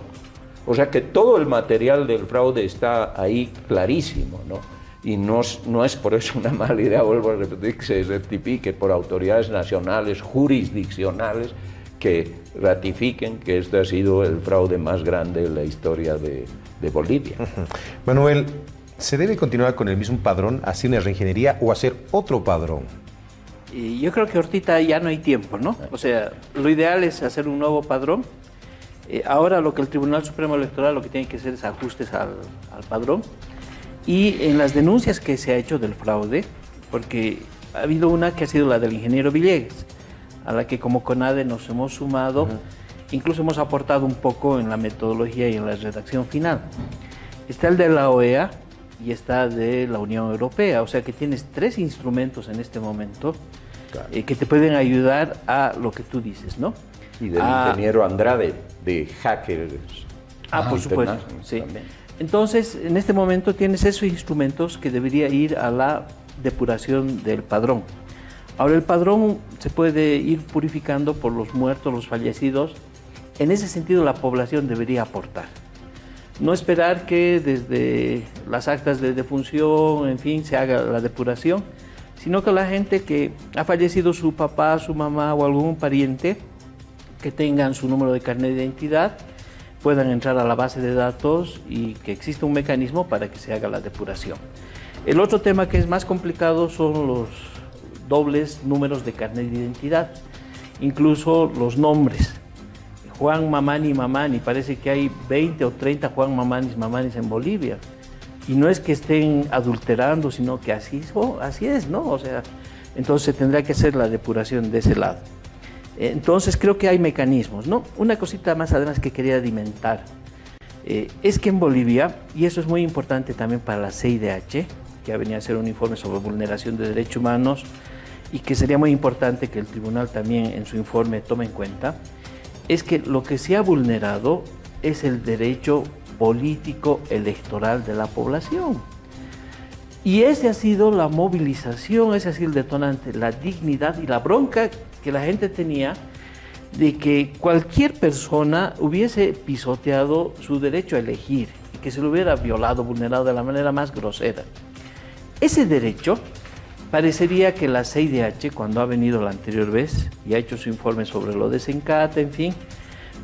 O sea que todo el material del fraude está ahí clarísimo, ¿no? Y no es por eso una mala idea, vuelvo a repetir, que se rectifique por autoridades nacionales, jurisdiccionales, que ratifiquen que este ha sido el fraude más grande de la historia de Bolivia. Manuel, ¿Se debe continuar con el mismo padrón, hacer una reingeniería o hacer otro padrón? Y yo creo que ahorita ya no hay tiempo, ¿no? O sea, lo ideal es hacer un nuevo padrón. Ahora lo que el Tribunal Supremo Electoral lo que tiene que hacer es ajustes al padrón. Y en las denuncias que se ha hecho del fraude, porque ha habido una que ha sido la del ingeniero Villegas, a la que como CONADE nos hemos sumado, incluso hemos aportado un poco en la metodología y en la redacción final. Está el de la OEA y está de la Unión Europea, o sea que tienes 3 instrumentos en este momento que te pueden ayudar a lo que tú dices, ¿no? Y del ingeniero Andrade, de hackers. Por supuesto, sí. También. Entonces, en este momento tienes esos instrumentos que debería ir a la depuración del padrón. Ahora, el padrón se puede ir purificando por los muertos, los fallecidos. En ese sentido, la población debería aportar. No esperar que desde las actas de defunción, en fin, se haga la depuración, sino que la gente que ha fallecido su papá, su mamá o algún pariente, que tengan su número de carnet de identidad, puedan entrar a la base de datos y que exista un mecanismo para que se haga la depuración. El otro tema que es más complicado son los dobles números de carnet de identidad, incluso los nombres. Juan Mamani Mamani, parece que hay 20 o 30 Juan Mamanis Mamanis en Bolivia. Y no es que estén adulterando, sino que así es, ¿no? O sea, entonces se tendrá que hacer la depuración de ese lado. Entonces creo que hay mecanismos, ¿no? Una cosita más atrás que quería alimentar es que en Bolivia, y eso es muy importante también para la CIDH, que ha venido a hacer un informe sobre vulneración de derechos humanos y que sería muy importante que el tribunal también en su informe tome en cuenta, es que lo que se ha vulnerado es el derecho político electoral de la población. Y esa ha sido la movilización, ese ha sido el detonante, la dignidad y la bronca que la gente tenía de que cualquier persona hubiese pisoteado su derecho a elegir y que se lo hubiera violado, vulnerado de la manera más grosera. Ese derecho parecería que la CIDH, cuando ha venido la anterior vez y ha hecho su informe sobre lo de Sencata, en fin,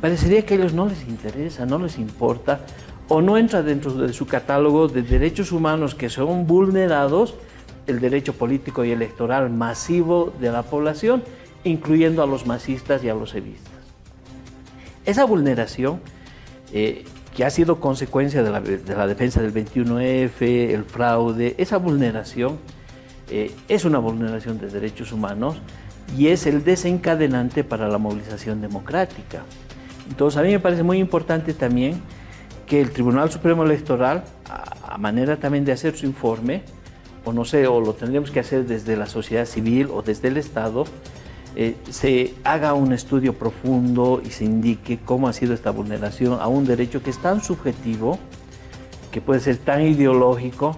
parecería que a ellos no les interesa, no les importa, o no entra dentro de su catálogo de derechos humanos que son vulnerados, el derecho político y electoral masivo de la población, incluyendo a los masistas y a los evistas. Esa vulneración, que ha sido consecuencia de la defensa del 21F, el fraude, esa vulneración es una vulneración de derechos humanos y es el desencadenante para la movilización democrática. Entonces, a mí me parece muy importante también que el Tribunal Supremo Electoral, a manera también de hacer su informe, o no sé, o lo tendríamos que hacer desde la sociedad civil o desde el Estado, se haga un estudio profundo y se indique cómo ha sido esta vulneración a un derecho que es tan subjetivo, que puede ser tan ideológico,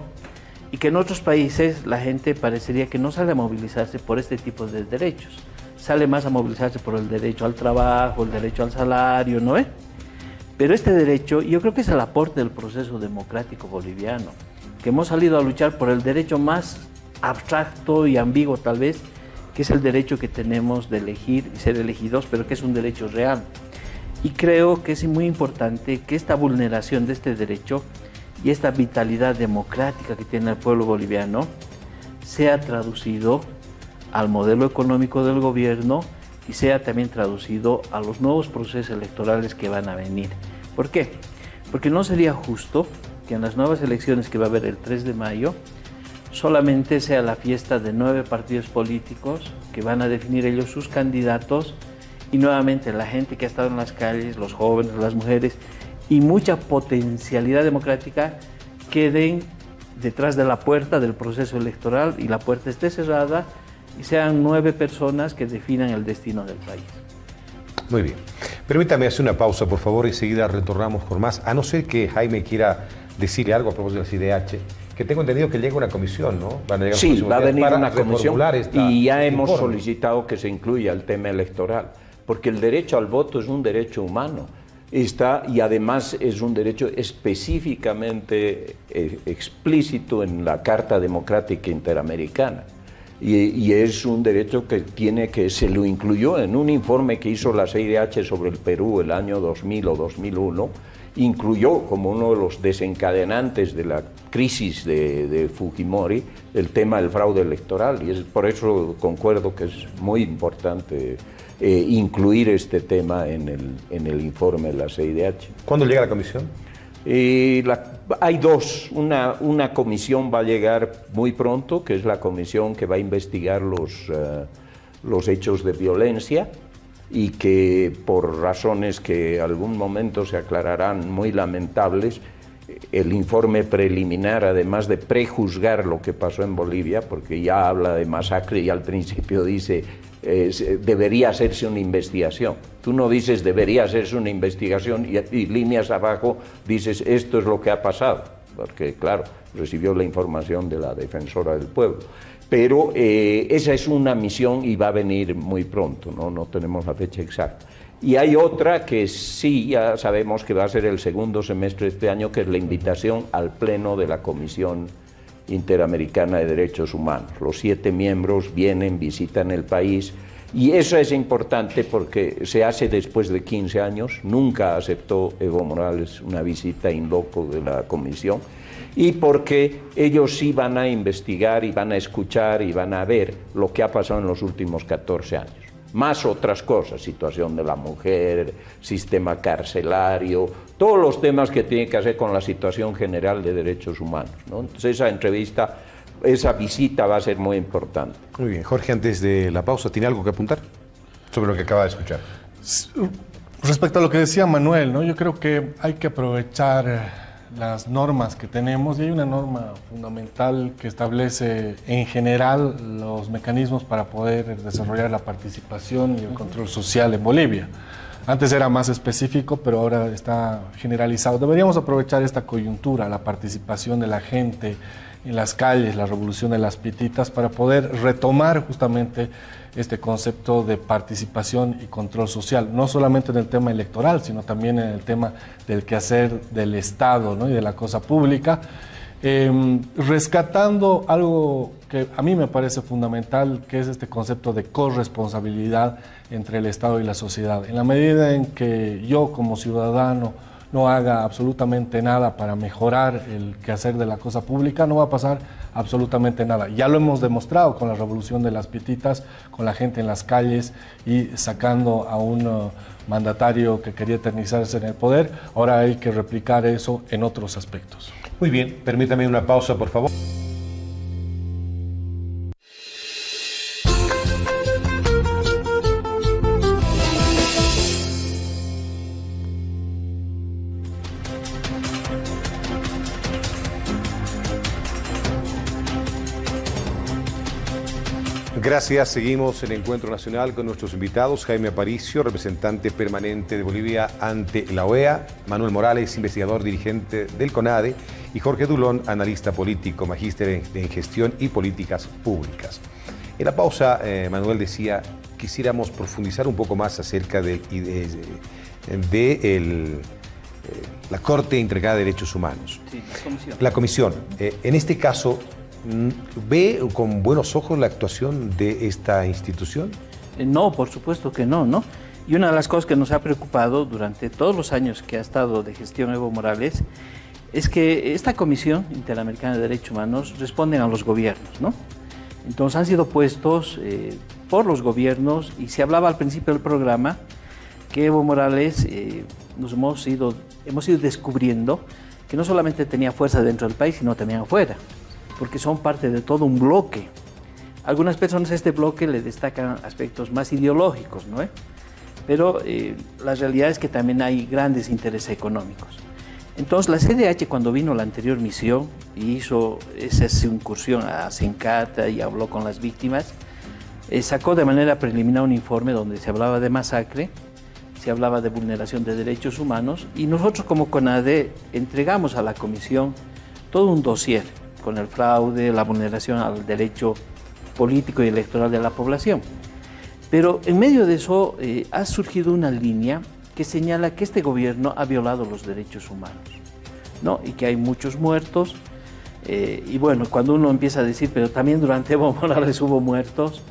y que en otros países la gente parecería que no sale a movilizarse por este tipo de derechos, sale más a movilizarse por el derecho al trabajo, el derecho al salario, ¿no es? Pero este derecho, yo creo que es el aporte del proceso democrático boliviano, que hemos salido a luchar por el derecho más abstracto y ambiguo tal vez, que es el derecho que tenemos de elegir y ser elegidos, pero que es un derecho real. Y creo que es muy importante que esta vulneración de este derecho y esta vitalidad democrática que tiene el pueblo boliviano sea traducido al modelo económico del gobierno y sea también traducido a los nuevos procesos electorales que van a venir. ¿Por qué? Porque no sería justo que en las nuevas elecciones que va a haber el 3 de mayo solamente sea la fiesta de 9 partidos políticos que van a definir ellos sus candidatos y nuevamente la gente que ha estado en las calles, los jóvenes, las mujeres y mucha potencialidad democrática queden detrás de la puerta del proceso electoral y la puerta esté cerrada y sean 9 personas que definan el destino del país. Muy bien. Permítame hacer una pausa, por favor, y enseguida retornamos con más, a no ser que Jaime quiera decirle algo a propósito de la CIDH, que tengo entendido que llega una comisión, ¿no? Sí, va a venir una comisión y ya hemos informe. solicitado que se incluya el tema electoral, porque el derecho al voto es un derecho humano. Y además es un derecho específicamente explícito en la Carta Democrática Interamericana. Y es un derecho que se lo incluyó en un informe que hizo la CIDH sobre el Perú el año 2000 o 2001 incluyó como uno de los desencadenantes de la crisis de Fujimori el tema del fraude electoral, y por eso concuerdo que es muy importante incluir este tema en el informe de la CIDH. ¿Cuándo llega la comisión? Hay dos. Una comisión va a llegar muy pronto, que es la comisión que va a investigar los hechos de violencia, y que por razones que algún momento se aclararán muy lamentables, el informe preliminar, además de prejuzgar lo que pasó en Bolivia, porque ya habla de masacre y al principio dice debería hacerse una investigación. Tú no dices debería hacerse una investigación y líneas abajo dices esto es lo que ha pasado, porque claro, recibió la información de la defensora del pueblo. Pero esa es una misión y va a venir muy pronto, no tenemos la fecha exacta. Y hay otra que sí, ya sabemos que va a ser el segundo semestre de este año, que es la invitación al Pleno de la Comisión Interamericana de Derechos Humanos. Los 7 miembros vienen, visitan el país, y eso es importante porque se hace después de 15 años. Nunca aceptó Evo Morales una visita in loco de la comisión, y porque ellos sí van a investigar y van a escuchar y van a ver lo que ha pasado en los últimos 14 años. Más otras cosas, situación de la mujer, sistema carcelario, todos los temas que tienen que hacer con la situación general de derechos humanos, ¿no? Entonces esa visita va a ser muy importante. Muy bien. Jorge, antes de la pausa, ¿tiene algo que apuntar sobre lo que acaba de escuchar? Respecto a lo que decía Manuel, ¿no? Yo creo que hay que aprovechar las normas que tenemos, y hay una norma fundamental que establece en general los mecanismos para poder desarrollar la participación y el control social en Bolivia. Antes era más específico, pero ahora está generalizado. Deberíamos aprovechar esta coyuntura, la participación de la gente en las calles, la revolución de las pititas, para poder retomar justamente este concepto de participación y control social, no solamente en el tema electoral, sino también en el tema del quehacer del Estado, ¿no? Y de la cosa pública, rescatando algo que a mí me parece fundamental, que es este concepto de corresponsabilidad entre el Estado y la sociedad. En la medida en que yo como ciudadano no haga absolutamente nada para mejorar el quehacer de la cosa pública, no va a pasar absolutamente nada. Ya lo hemos demostrado con la revolución de las pititas, con la gente en las calles y sacando a un mandatario que quería eternizarse en el poder. Ahora hay que replicar eso en otros aspectos. Muy bien, permítame una pausa, por favor. Gracias, seguimos en Encuentro Nacional con nuestros invitados: Jaime Aparicio, representante permanente de Bolivia ante la OEA; Manuel Morales, investigador dirigente del CONADE; y Jorge Dulón, analista político, magíster en gestión y políticas públicas. En la pausa, Manuel decía, quisiéramos profundizar un poco más acerca de la Corte Integrada de Derechos Humanos. Sí, la comisión. La comisión. En este caso, ¿ve con buenos ojos la actuación de esta institución? No, por supuesto que no, ¿no? Y una de las cosas que nos ha preocupado durante todos los años que ha estado de gestión Evo Morales es que esta Comisión Interamericana de Derechos Humanos responde a los gobiernos, ¿no? Entonces han sido puestos por los gobiernos, y se hablaba al principio del programa que Evo Morales hemos ido descubriendo que no solamente tenía fuerza dentro del país, sino también afuera, porque son parte de todo un bloque. Algunas personas a este bloque le destacan aspectos más ideológicos, ¿no? Pero la realidad es que también hay grandes intereses económicos. Entonces la CIDH, cuando vino la anterior misión y hizo esa incursión a Sencata y habló con las víctimas, sacó de manera preliminar un informe donde se hablaba de masacre, se hablaba de vulneración de derechos humanos, y nosotros como CONADE entregamos a la comisión todo un dossier con el fraude, la vulneración al derecho político y electoral de la población. Pero en medio de eso ha surgido una línea que señala que este gobierno ha violado los derechos humanos, ¿no? Y que hay muchos muertos. Y bueno, cuando uno empieza a decir, pero también durante Evo Morales hubo muertos,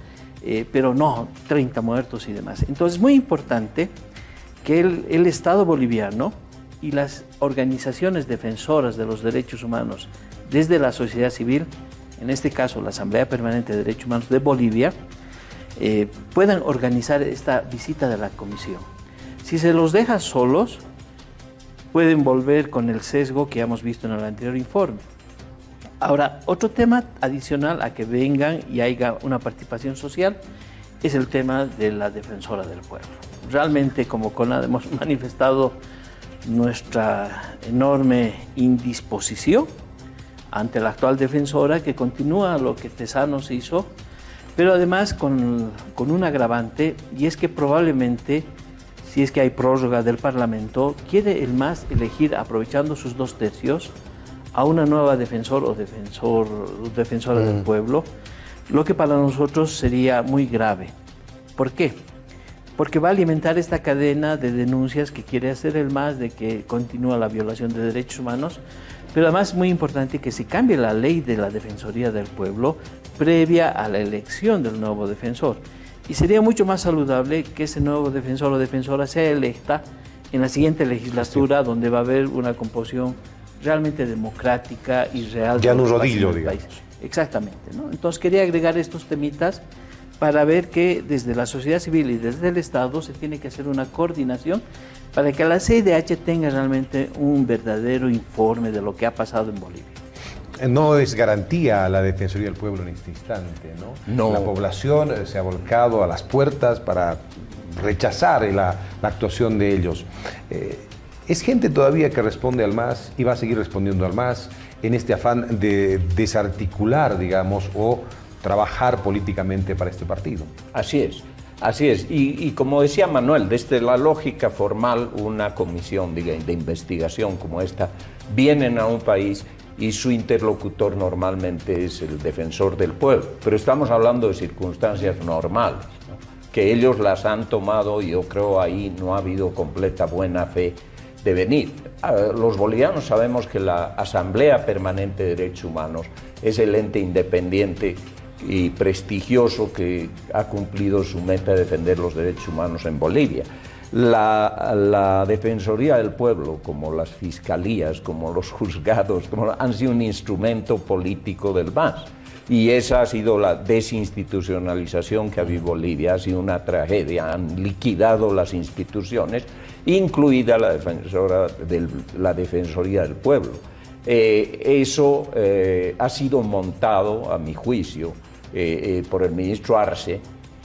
pero no, 30 muertos y demás. Entonces es muy importante que el Estado boliviano y las organizaciones defensoras de los derechos humanos desde la sociedad civil, en este caso la Asamblea Permanente de Derechos Humanos de Bolivia, puedan organizar esta visita de la comisión. Si se los deja solos, pueden volver con el sesgo que hemos visto en el anterior informe. Ahora, otro tema adicional a que vengan y haya una participación social es el tema de la defensora del pueblo. Realmente, como CONADE, hemos manifestado nuestra enorme indisposición ante la actual defensora, que continúa lo que Tesanos hizo, pero además con un agravante, y es que probablemente, si es que hay prórroga del Parlamento, quiere el MAS elegir, aprovechando sus 2/3, a una nueva defensor o defensora del pueblo, lo que para nosotros sería muy grave. ¿Por qué? Porque va a alimentar esta cadena de denuncias que quiere hacer el MAS de que continúa la violación de derechos humanos, pero además es muy importante que se cambie la ley de la Defensoría del Pueblo previa a la elección del nuevo defensor. Y sería mucho más saludable que ese nuevo defensor o defensora sea electa en la siguiente legislatura, donde va a haber una composición realmente democrática y real. Ya en un rodillo, digamos. Exactamente, ¿no? Entonces quería agregar estos temitas para ver que desde la sociedad civil y desde el Estado se tiene que hacer una coordinación para que la CIDH tenga realmente un verdadero informe de lo que ha pasado en Bolivia. No es garantía la Defensoría del Pueblo en este instante, ¿no? No. La población se ha volcado a las puertas para rechazar la actuación de ellos. Es gente todavía que responde al MAS y va a seguir respondiendo al MAS en este afán de desarticular, digamos, o trabajar políticamente para este partido. Así es, así es. Y como decía Manuel, desde la lógica formal, una comisión de investigación como esta, vienen a un país y su interlocutor normalmente es el defensor del pueblo. Pero estamos hablando de circunstancias normales, ¿no? Que ellos las han tomado, y yo creo ahí no ha habido completa buena fe de venir. Los bolivianos sabemos que la Asamblea Permanente de Derechos Humanos es el ente independiente y prestigioso que ha cumplido su meta de defender los derechos humanos en Bolivia. La Defensoría del Pueblo, como las fiscalías, como los juzgados, han sido un instrumento político del MAS. Y esa ha sido la desinstitucionalización que ha habido Bolivia, ha sido una tragedia. Han liquidado las instituciones, incluida la Defensoría del Pueblo. Eso ha sido montado, a mi juicio, por el ministro Arce.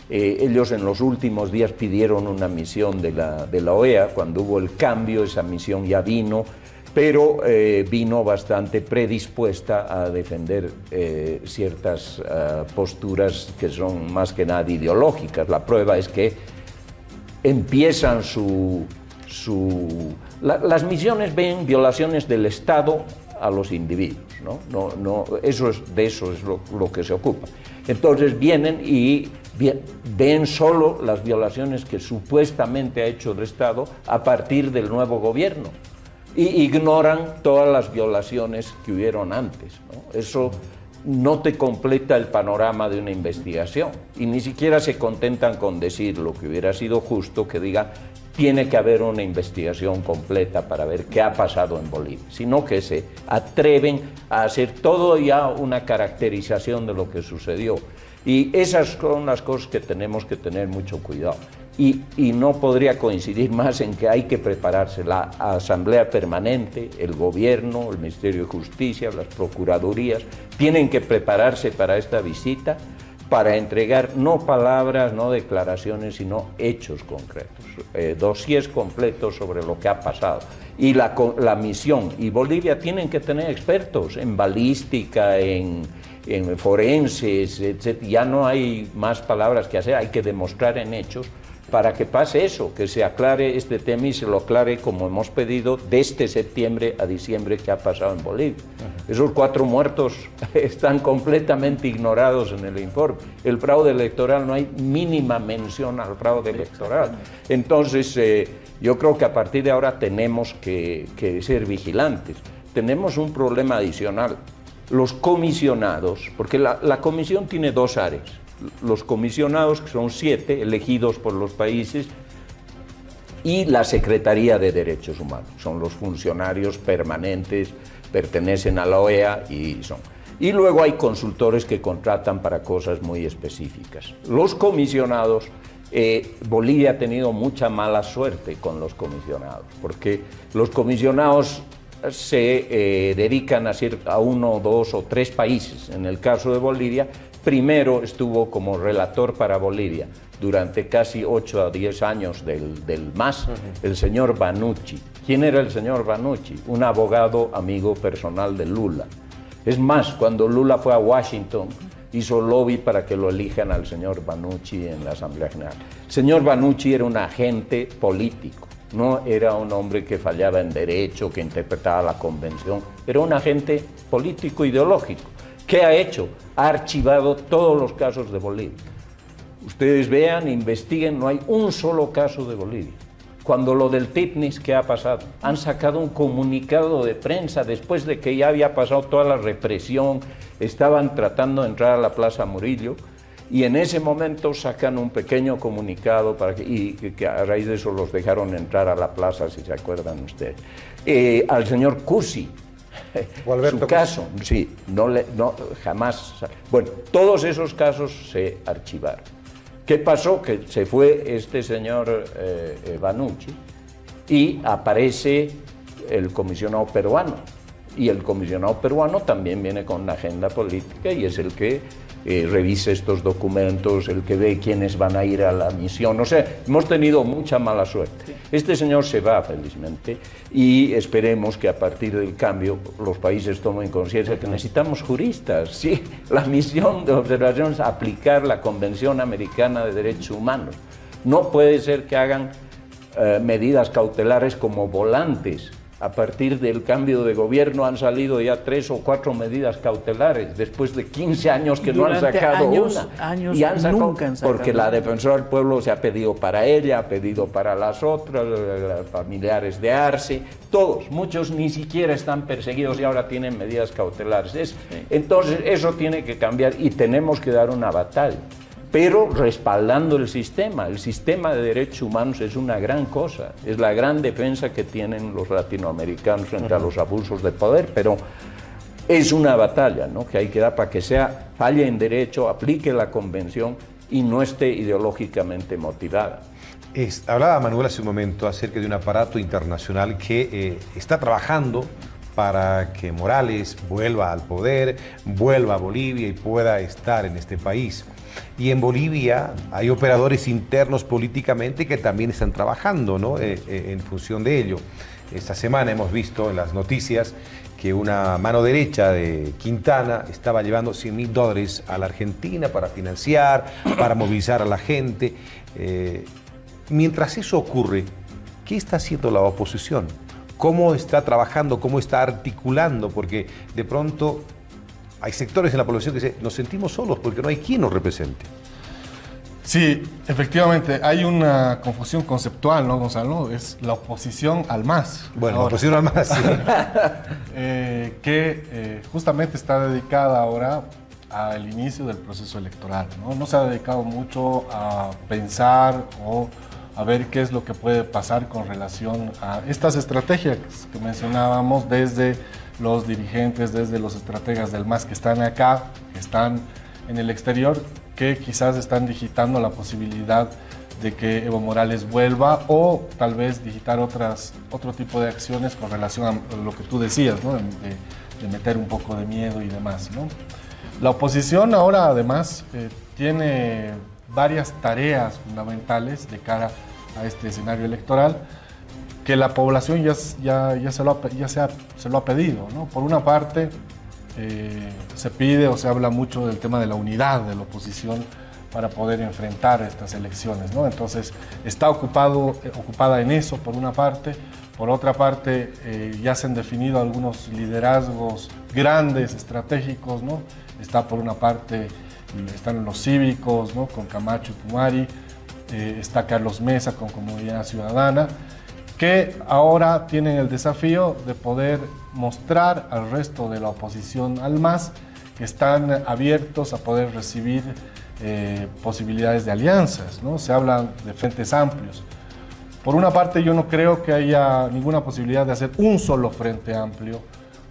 Ellos en los últimos días pidieron una misión de la OEA. Cuando hubo el cambio, esa misión ya vino, pero vino bastante predispuesta a defender ciertas posturas que son más que nada ideológicas. La prueba es que empiezan las misiones ven violaciones del Estado a los individuos, ¿no? De eso es lo que se ocupa. Entonces vienen y ven solo las violaciones que supuestamente ha hecho el Estado a partir del nuevo gobierno y ignoran todas las violaciones que hubieron antes, ¿no? Eso no te completa el panorama de una investigación y ni siquiera se contentan con decir lo que hubiera sido justo, que diga tiene que haber una investigación completa para ver qué ha pasado en Bolivia, sino que se atreven a hacer todo ya una caracterización de lo que sucedió. Y esas son las cosas que tenemos que tener mucho cuidado. Y no podría coincidir más en que hay que prepararse. La Asamblea Permanente, el Gobierno, el Ministerio de Justicia, las Procuradurías, tienen que prepararse para esta visita, para entregar no palabras, no declaraciones, sino hechos concretos, dossiers completos sobre lo que ha pasado. Y la misión y Bolivia tienen que tener expertos en balística, en forenses, etc. Ya no hay más palabras que hacer, hay que demostrar en hechos para que pase eso, que se aclare este tema y se lo aclare como hemos pedido desde septiembre a diciembre que ha pasado en Bolivia. Esos 4 muertos están completamente ignorados en el informe. El fraude electoral, no hay mínima mención al fraude electoral. Entonces, yo creo que a partir de ahora tenemos que ser vigilantes. Tenemos un problema adicional. Los comisionados, porque la comisión tiene 2 áreas. Los comisionados, que son 7, elegidos por los países, y la Secretaría de Derechos Humanos. Son los funcionarios permanentes, pertenecen a la OEA y son. Y luego hay consultores que contratan para cosas muy específicas. Los comisionados, Bolivia ha tenido mucha mala suerte con los comisionados, porque los comisionados se dedican a ir a 1, 2 o 3 países. En el caso de Bolivia, primero estuvo como relator para Bolivia durante casi 8 a 10 años del MAS, el señor Banucci. ¿Quién era el señor Banucci? Un abogado amigo personal de Lula. Es más, cuando Lula fue a Washington, hizo lobby para que lo elijan al señor Banucci en la Asamblea General. El señor Banucci era un agente político, no era un hombre que fallaba en derecho, que interpretaba la convención, era un agente político ideológico. ¿Qué ha hecho? Ha archivado todos los casos de Bolivia. Ustedes vean, investiguen, no hay un solo caso de Bolivia. Cuando lo del Tipnis, ¿qué ha pasado? Han sacado un comunicado de prensa después de que ya había pasado toda la represión, estaban tratando de entrar a la Plaza Murillo y en ese momento sacan un pequeño comunicado y que a raíz de eso los dejaron entrar a la plaza, si se acuerdan ustedes. Al señor Cusi, su caso, sí, jamás. Bueno, todos esos casos se archivaron. ¿Qué pasó? Que se fue este señor Banucci y aparece el comisionado peruano. Y el comisionado peruano también viene con una agenda política y es el que revisa estos documentos, el que ve quiénes van a ir a la misión. O sea, hemos tenido mucha mala suerte. Este señor se va, felizmente, y esperemos que a partir del cambio los países tomen conciencia que necesitamos juristas. Sí, la misión de observación es aplicar la Convención Americana de Derechos Humanos. No puede ser que hagan medidas cautelares como volantes. A partir del cambio de gobierno han salido ya 3 o 4 medidas cautelares, después de 15 años que no han sacado años y han sacado, nunca han sacado. Porque la defensora del pueblo se ha pedido para ella, ha pedido para las otras, los familiares de Arce, todos, muchos ni siquiera están perseguidos y ahora tienen medidas cautelares. Entonces eso tiene que cambiar y tenemos que dar una batalla, pero respaldando el sistema. El sistema de derechos humanos es una gran cosa, es la gran defensa que tienen los latinoamericanos frente a los abusos de poder, pero es una batalla, ¿no?, que hay que dar para que falle en derecho, aplique la convención y no esté ideológicamente motivada. Hablaba Manuel hace un momento acerca de un aparato internacional que está trabajando para que Morales vuelva al poder, vuelva a Bolivia y pueda estar en este país. Y en Bolivia hay operadores internos políticamente que también están trabajando, ¿no?, en función de ello. Esta semana hemos visto en las noticias que una mano derecha de Quintana estaba llevando $100.000 a la Argentina para financiar, para movilizar a la gente. Mientras eso ocurre, ¿qué está haciendo la oposición? ¿Cómo está trabajando? ¿Cómo está articulando? Porque de pronto hay sectores en la población que dicen, nos sentimos solos porque no hay quien nos represente. Sí, efectivamente, hay una confusión conceptual, ¿no, Gonzalo? Es la oposición al MAS. Bueno, la oposición al MAS, sí. Que justamente está dedicada ahora al inicio del proceso electoral, ¿no? No se ha dedicado mucho a pensar o a ver qué es lo que puede pasar con relación a estas estrategias que mencionábamos desde los dirigentes, desde los estrategas del MAS que están acá, que están en el exterior, que quizás están digitando la posibilidad de que Evo Morales vuelva o tal vez digitar otro tipo de acciones con relación a lo que tú decías, ¿no?, de meter un poco de miedo y demás, ¿no? La oposición ahora además tiene varias tareas fundamentales de cara a este escenario electoral que la población ya se lo ha pedido, ¿no? Por una parte, se pide o se habla mucho del tema de la unidad de la oposición para poder enfrentar estas elecciones, ¿no? Entonces, está ocupada en eso, por una parte. Por otra parte, ya se han definido algunos liderazgos grandes, estratégicos, ¿no? Está por una parte, están los cívicos, ¿no?, con Camacho y Pumari, está Carlos Mesa con Comunidad Ciudadana, que ahora tienen el desafío de poder mostrar al resto de la oposición al MAS que están abiertos a poder recibir posibilidades de alianzas, ¿no? Se habla de frentes amplios. Por una parte, yo no creo que haya ninguna posibilidad de hacer un solo frente amplio,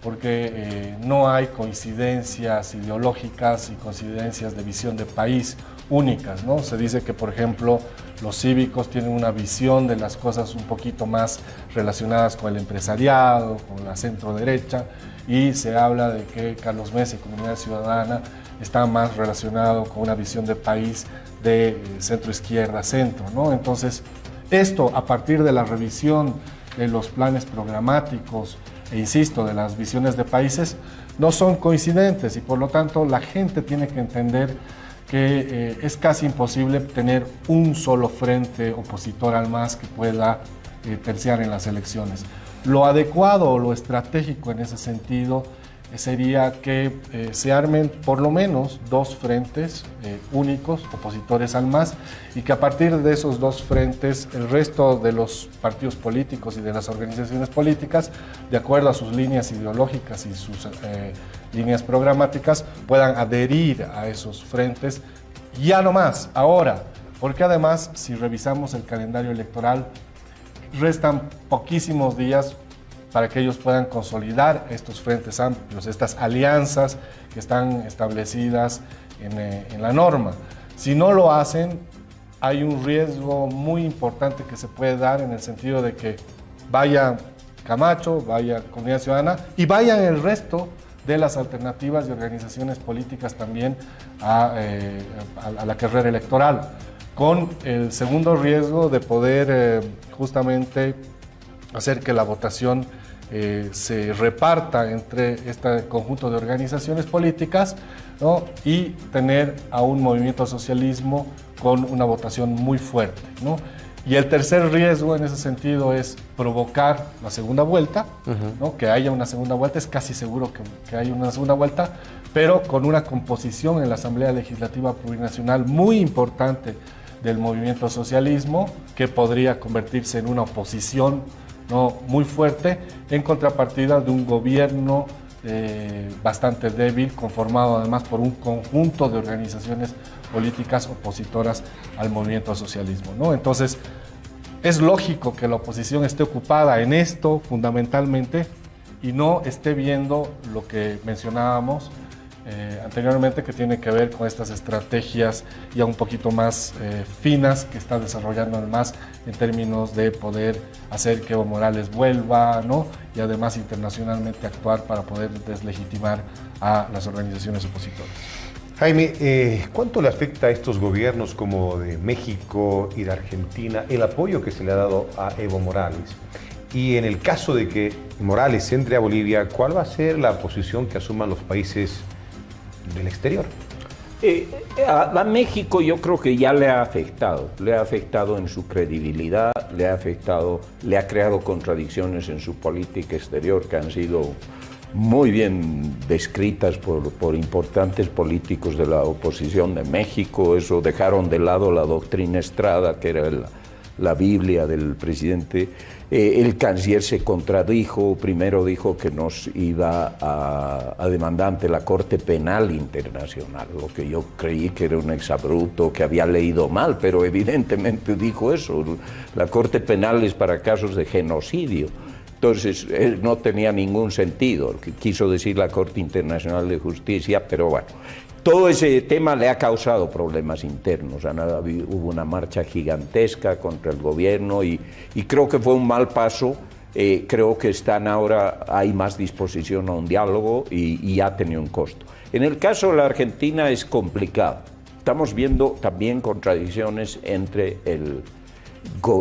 porque no hay coincidencias ideológicas y coincidencias de visión de país únicas, ¿no? Se dice que, por ejemplo, los cívicos tienen una visión de las cosas un poquito más relacionadas con el empresariado, con la centro derecha, y se habla de que Carlos Mesa y Comunidad Ciudadana está más relacionado con una visión de país de centro izquierda, centro, ¿no? Entonces, esto a partir de la revisión de los planes programáticos e insisto, de las visiones de países, no son coincidentes y por lo tanto la gente tiene que entender que es casi imposible tener un solo frente opositor al MAS que pueda terciar en las elecciones. Lo adecuado o lo estratégico en ese sentido sería que se armen por lo menos dos frentes únicos, opositores al MAS, y que a partir de esos dos frentes el resto de los partidos políticos y de las organizaciones políticas, de acuerdo a sus líneas ideológicas y sus líneas programáticas, puedan adherir a esos frentes, ya no más, ahora, porque además, si revisamos el calendario electoral, restan poquísimos días para que ellos puedan consolidar estos frentes amplios, estas alianzas que están establecidas en la norma. Si no lo hacen, hay un riesgo muy importante que se puede dar en el sentido de que vaya Camacho, vaya Comunidad Ciudadana y vayan el resto de las alternativas y organizaciones políticas también a la carrera electoral, con el segundo riesgo de poder justamente hacer que la votación se reparta entre este conjunto de organizaciones políticas, ¿no? Y tener a un movimiento al socialismo con una votación muy fuerte, ¿no? Y el tercer riesgo en ese sentido es provocar la segunda vuelta, ¿no? Que haya una segunda vuelta, es casi seguro que haya una segunda vuelta, pero con una composición en la Asamblea Legislativa Plurinacional muy importante del movimiento al socialismo, que podría convertirse en una oposición, ¿no? Muy fuerte, en contrapartida de un gobierno bastante débil, conformado además por un conjunto de organizaciones políticas opositoras al movimiento al socialismo, ¿no? Entonces, es lógico que la oposición esté ocupada en esto fundamentalmente y no esté viendo lo que mencionábamos anteriormente, que tiene que ver con estas estrategias ya un poquito más finas que está desarrollando el MAS en términos de poder hacer que Evo Morales vuelva, ¿no? Y además internacionalmente actuar para poder deslegitimar a las organizaciones opositoras. Jaime, ¿cuánto le afecta a estos gobiernos como de México y de Argentina el apoyo que se le ha dado a Evo Morales? Y en el caso de que Morales entre a Bolivia, ¿cuál va a ser la posición que asuman los países del exterior? A México yo creo que ya le ha afectado en su credibilidad, le ha creado contradicciones en su política exterior que han sido muy bien descritas por importantes políticos de la oposición de México. Eso, dejaron de lado la doctrina Estrada, que era la Biblia del presidente. El canciller se contradijo, primero dijo que nos iba a demandar ante la Corte Penal Internacional, lo que yo creí que era un exabrupto, que había leído mal, pero evidentemente dijo eso. La Corte Penal es para casos de genocidio. Entonces, no tenía ningún sentido lo que quiso decir la Corte Internacional de Justicia, pero bueno, todo ese tema le ha causado problemas internos. Hubo una marcha gigantesca contra el gobierno y creo que fue un mal paso. Creo que hay más disposición a un diálogo y ha tenido un costo. En el caso de la Argentina es complicado. Estamos viendo también contradicciones entre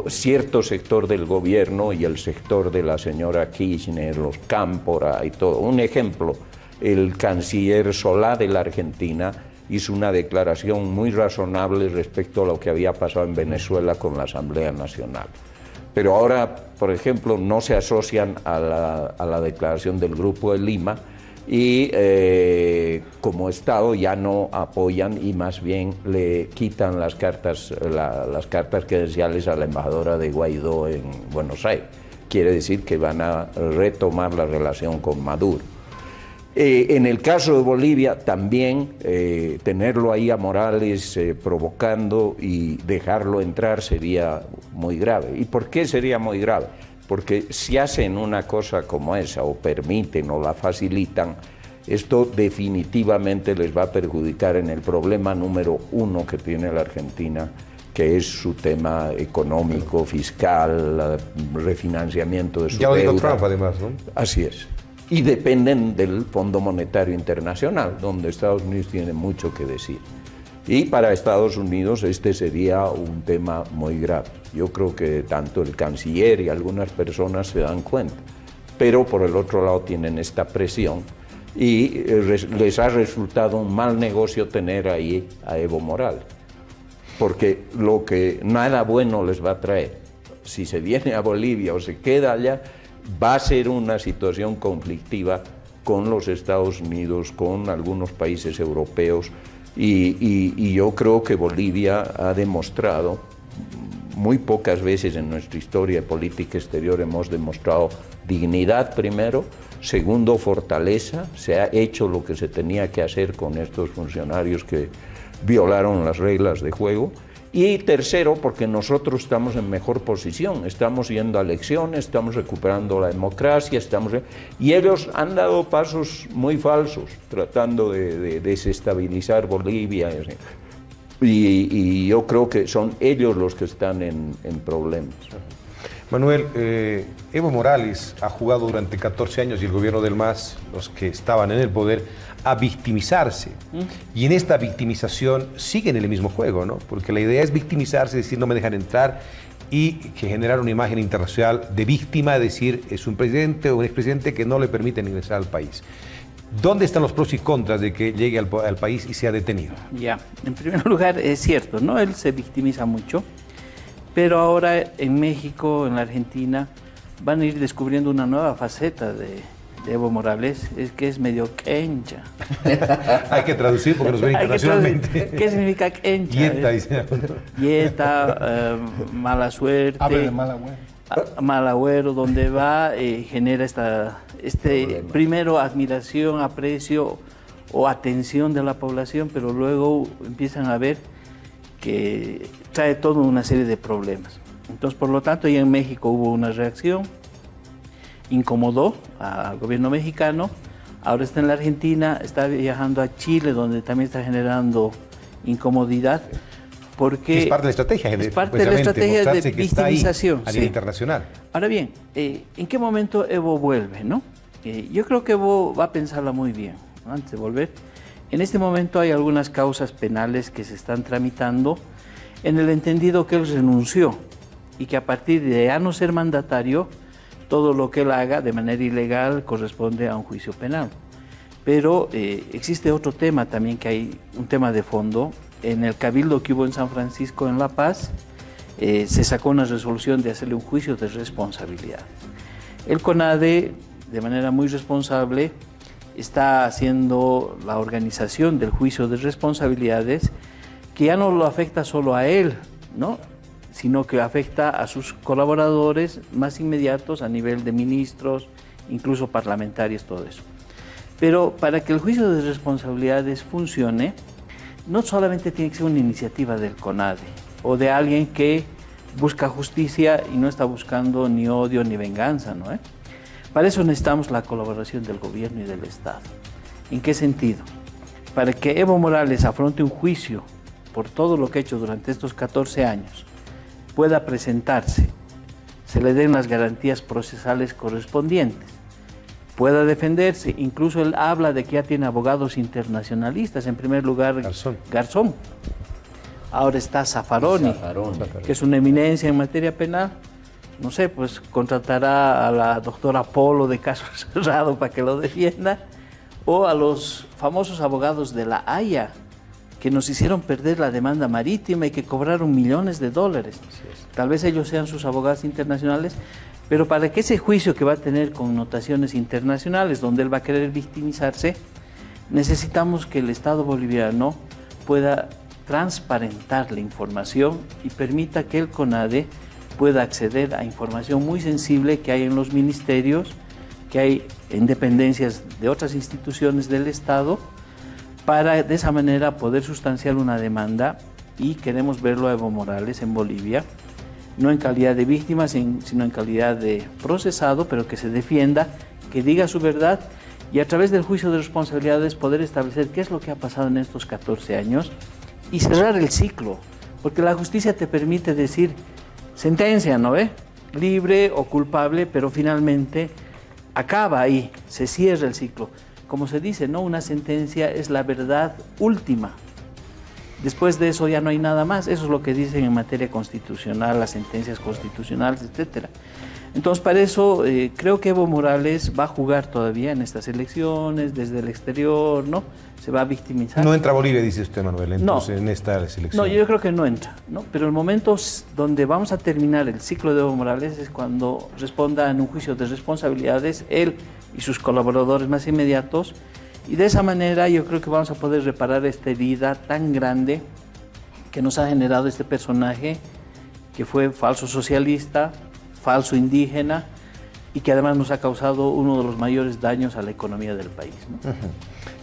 cierto sector del gobierno y el sector de la señora Kirchner, los Cámpora y todo. Un ejemplo, el canciller Solá de la Argentina hizo una declaración muy razonable respecto a lo que había pasado en Venezuela con la Asamblea Nacional. Pero ahora, por ejemplo, no se asocian a la declaración del Grupo de Lima y como Estado ya no apoyan y más bien le quitan las cartas credenciales a la embajadora de Guaidó en Buenos Aires. Quiere decir que van a retomar la relación con Maduro. En el caso de Bolivia también tenerlo ahí a Morales provocando y dejarlo entrar sería muy grave. ¿Y por qué sería muy grave? Porque si hacen una cosa como esa, o permiten o la facilitan, esto definitivamente les va a perjudicar en el problema número uno que tiene la Argentina, que es su tema económico, fiscal, refinanciamiento de su deuda. Ya lo dijo Trump, además, ¿no? Así es. Y dependen del Fondo Monetario Internacional, donde Estados Unidos tiene mucho que decir. Y para Estados Unidos este sería un tema muy grave. Yo creo que tanto el canciller y algunas personas se dan cuenta. Pero por el otro lado tienen esta presión y les ha resultado un mal negocio tener ahí a Evo Morales. Porque lo que nada bueno les va a traer, si se viene a Bolivia o se queda allá, va a ser una situación conflictiva con los Estados Unidos, con algunos países europeos, y yo creo que Bolivia ha demostrado, muy pocas veces en nuestra historia de política exterior hemos demostrado dignidad primero, segundo fortaleza, se ha hecho lo que se tenía que hacer con estos funcionarios que violaron las reglas de juego. Y tercero, porque nosotros estamos en mejor posición, estamos yendo a elecciones, estamos recuperando la democracia, y ellos han dado pasos muy falsos, tratando de desestabilizar Bolivia. Y yo creo que son ellos los que están en problemas. Manuel, Evo Morales ha jugado durante 14 años y el gobierno del MAS, los que estaban en el poder, a victimizarse. Y en esta victimización siguen en el mismo juego, ¿no? Porque la idea es victimizarse, decir no me dejan entrar y que generar una imagen internacional de víctima, decir es un presidente o un expresidente que no le permiten ingresar al país. ¿Dónde están los pros y contras de que llegue al país y sea detenido? Ya, en primer lugar es cierto, ¿no? Él se victimiza mucho, pero ahora en México, en la Argentina, van a ir descubriendo una nueva faceta de Evo Morales, es que es medio quencha. Hay que traducir porque nos ven internacionalmente. ¿Qué significa quencha? Dieta, dice. Dieta, mala suerte. Hable de mal agüero. Mal agüero, donde va, genera primero admiración, aprecio o atención de la población, pero luego empiezan a ver que trae toda una serie de problemas. Entonces, por lo tanto, ya en México hubo una reacción, incomodó al gobierno mexicano, ahora está en la Argentina, está viajando a Chile, donde también está generando incomodidad, porque es parte de la estrategia, es parte de la estrategia de victimización a nivel internacional. Ahora bien, ¿en qué momento Evo vuelve, no? Yo creo que Evo va a pensarla muy bien, ¿no? Antes de volver. En este momento hay algunas causas penales que se están tramitando en el entendido que él renunció y que a partir de ya no ser mandatario, todo lo que él haga de manera ilegal corresponde a un juicio penal. Pero existe otro tema también, que hay un tema de fondo. En el cabildo que hubo en San Francisco, en La Paz, se sacó una resolución de hacerle un juicio de responsabilidades. El CONADE, de manera muy responsable, está haciendo la organización del juicio de responsabilidades, que ya no lo afecta solo a él, ¿no?, sino que afecta a sus colaboradores más inmediatos a nivel de ministros, incluso parlamentarios, todo eso. Pero para que el juicio de responsabilidades funcione, no solamente tiene que ser una iniciativa del CONADE o de alguien que busca justicia y no está buscando ni odio ni venganza, ¿no? Para eso necesitamos la colaboración del gobierno y del Estado. ¿En qué sentido? Para que Evo Morales afronte un juicio por todo lo que ha hecho durante estos 14 años, pueda presentarse, se le den las garantías procesales correspondientes, pueda defenderse. Incluso él habla de que ya tiene abogados internacionalistas. En primer lugar, Garzón. Ahora está Zaffaroni, que es una eminencia en materia penal. No sé, pues contratará a la doctora Polo de caso cerrado para que lo defienda, o a los famosos abogados de la Haya, que nos hicieron perder la demanda marítima y que cobraron millones de dólares. Tal vez ellos sean sus abogados internacionales, pero para que ese juicio, que va a tener connotaciones internacionales, donde él va a querer victimizarse, necesitamos que el Estado boliviano pueda transparentar la información y permita que el CONADE pueda acceder a información muy sensible que hay en los ministerios, que hay en dependencias de otras instituciones del Estado, para de esa manera poder sustanciar una demanda, y queremos verlo a Evo Morales en Bolivia, no en calidad de víctima, sino en calidad de procesado, pero que se defienda, que diga su verdad, y a través del juicio de responsabilidades poder establecer qué es lo que ha pasado en estos 14 años y cerrar el ciclo, porque la justicia te permite decir, sentencia, ¿no ve? Libre o culpable, pero finalmente acaba ahí, se cierra el ciclo. Como se dice, ¿no? Una sentencia es la verdad última. Después de eso ya no hay nada más. Eso es lo que dicen en materia constitucional, las sentencias constitucionales, etcétera. Entonces, para eso creo que Evo Morales va a jugar todavía en estas elecciones, desde el exterior, ¿no? Se va a victimizar. No entra a Bolivia, dice usted, Manuel, entonces, no, en esta elección. No, yo creo que no entra, ¿no? Pero el momento donde vamos a terminar el ciclo de Evo Morales es cuando responda en un juicio de responsabilidades él y sus colaboradores más inmediatos, y de esa manera yo creo que vamos a poder reparar esta herida tan grande que nos ha generado este personaje, que fue falso socialista, falso indígena, y que además nos ha causado uno de los mayores daños a la economía del país, ¿no?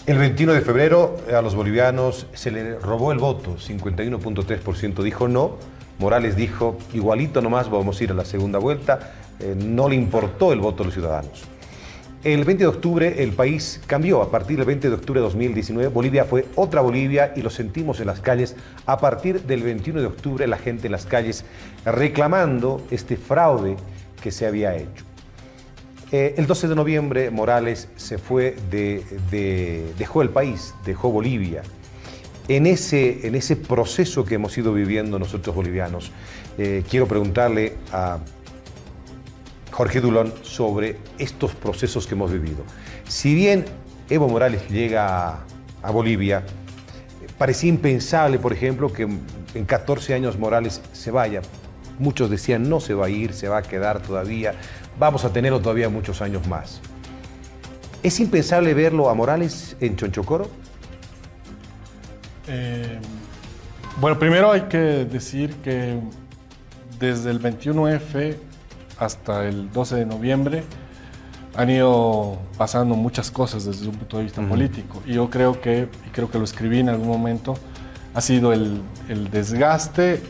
El 21 de febrero a los bolivianos se le robó el voto, 51.3% dijo no, Morales dijo igualito nomás, vamos a ir a la segunda vuelta, no le importó el voto a los ciudadanos. El 20 de octubre el país cambió. A partir del 20 de octubre de 2019, Bolivia fue otra Bolivia y lo sentimos en las calles. A partir del 21 de octubre, la gente en las calles reclamando este fraude que se había hecho. El 12 de noviembre, Morales se fue, dejó el país, dejó Bolivia. En ese proceso que hemos ido viviendo nosotros bolivianos, quiero preguntarle a Jorge Dulón sobre estos procesos que hemos vivido. Si bien Evo Morales llega a Bolivia, parecía impensable, por ejemplo, que en 14 años Morales se vaya. Muchos decían, no se va a ir, se va a quedar todavía, vamos a tenerlo todavía muchos años más. ¿Es impensable verlo a Morales en Chonchocoro? Bueno, primero hay que decir que desde el 21F hasta el 12 de noviembre han ido pasando muchas cosas desde un punto de vista político. Y yo creo que lo escribí en algún momento, ha sido el desgaste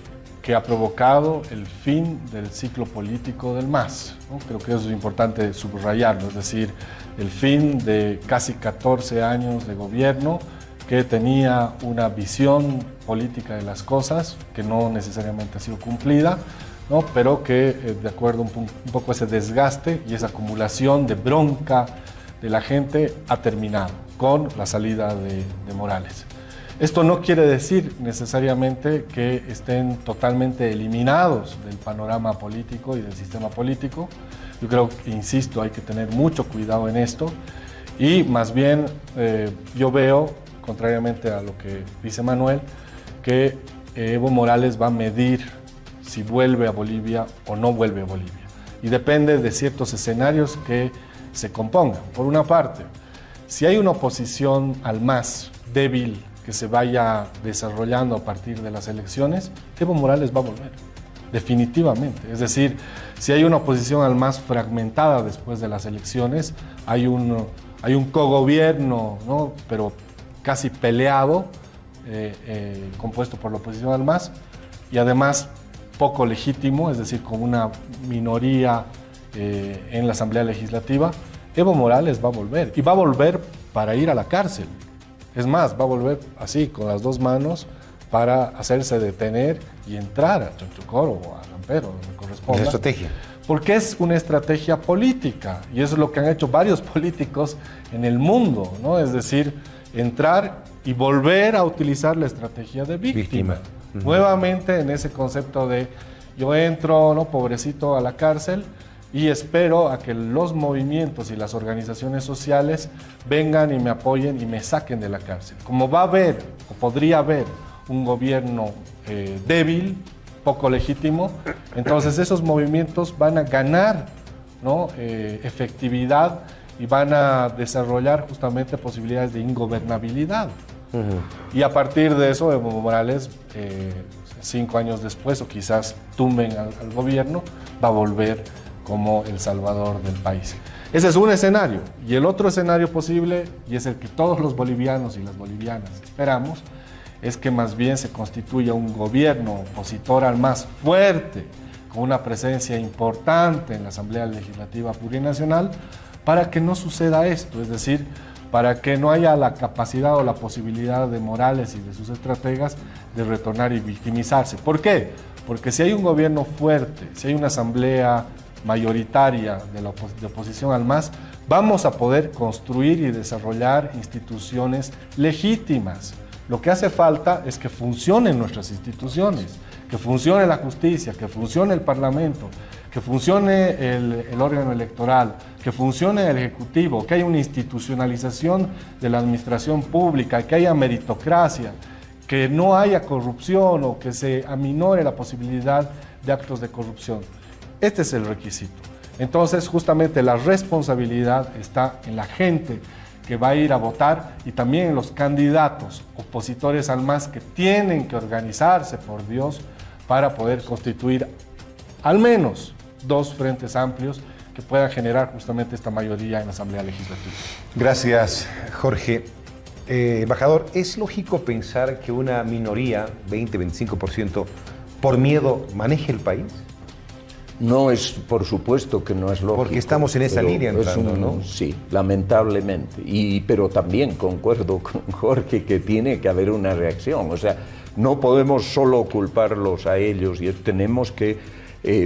que ha provocado el fin del ciclo político del MAS, ¿no? Creo que eso es importante subrayarlo, es decir, el fin de casi 14 años de gobierno que tenía una visión política de las cosas que no necesariamente ha sido cumplida, ¿no? Pero que de acuerdo un poco a ese desgaste y esa acumulación de bronca de la gente ha terminado con la salida de Morales. Esto no quiere decir necesariamente que estén totalmente eliminados del panorama político y del sistema político. Yo creo que, insisto, hay que tener mucho cuidado en esto y más bien yo veo, contrariamente a lo que dice Manuel, que Evo Morales va a medir si vuelve a Bolivia o no vuelve a Bolivia. Y depende de ciertos escenarios que se compongan. Por una parte, si hay una oposición al MAS débil que se vaya desarrollando a partir de las elecciones, Evo Morales va a volver, definitivamente. Es decir, si hay una oposición al MAS fragmentada después de las elecciones, hay un cogobierno, ¿no? Pero casi peleado, compuesto por la oposición al MAS, y además poco legítimo, es decir, con una minoría en la Asamblea Legislativa, Evo Morales va a volver, y va a volver para ir a la cárcel. Es más, va a volver así, con las dos manos, para hacerse detener y entrar a Chonchocoro o a Lampero, donde corresponda. ¿Es estrategia? Porque es una estrategia política, y eso es lo que han hecho varios políticos en el mundo, ¿no? Es decir, entrar y volver a utilizar la estrategia de víctima. Nuevamente en ese concepto de yo entro, ¿no?, pobrecito, a la cárcel y espero a que los movimientos y las organizaciones sociales vengan y me apoyen y me saquen de la cárcel. Como va a haber, o podría haber, un gobierno débil, poco legítimo, entonces esos movimientos van a ganar, ¿no?, efectividad y van a desarrollar justamente posibilidades de ingobernabilidad. Y a partir de eso, Evo Morales, 5 años después, o quizás tumben al gobierno, va a volver como el salvador del país. Ese es un escenario. Y el otro escenario posible, y es el que todos los bolivianos y las bolivianas esperamos, es que más bien se constituya un gobierno opositor al MAS fuerte, con una presencia importante en la Asamblea Legislativa Plurinacional, para que no suceda esto, es decir, para que no haya la capacidad o la posibilidad de Morales y de sus estrategas de retornar y victimizarse. ¿Por qué? Porque si hay un gobierno fuerte, si hay una asamblea mayoritaria de oposición al MAS, vamos a poder construir y desarrollar instituciones legítimas. Lo que hace falta es que funcionen nuestras instituciones, que funcione la justicia, que funcione el Parlamento, que funcione el órgano electoral, que funcione el Ejecutivo, que haya una institucionalización de la administración pública, que haya meritocracia, que no haya corrupción o que se aminore la posibilidad de actos de corrupción. Este es el requisito. Entonces, justamente la responsabilidad está en la gente que va a ir a votar y también en los candidatos opositores al MAS que tienen que organizarse, por Dios, para poder constituir al menos dos frentes amplios que puedan generar justamente esta mayoría en la Asamblea Legislativa. Gracias, Jorge. Embajador, ¿es lógico pensar que una minoría, 20-25%, por miedo maneje el país? No es, por supuesto que no es lógico. Porque estamos en esa línea entrando, ¿no? Sí, lamentablemente. Pero también concuerdo con Jorge que tiene que haber una reacción. O sea, no podemos solo culparlos a ellos y tenemos que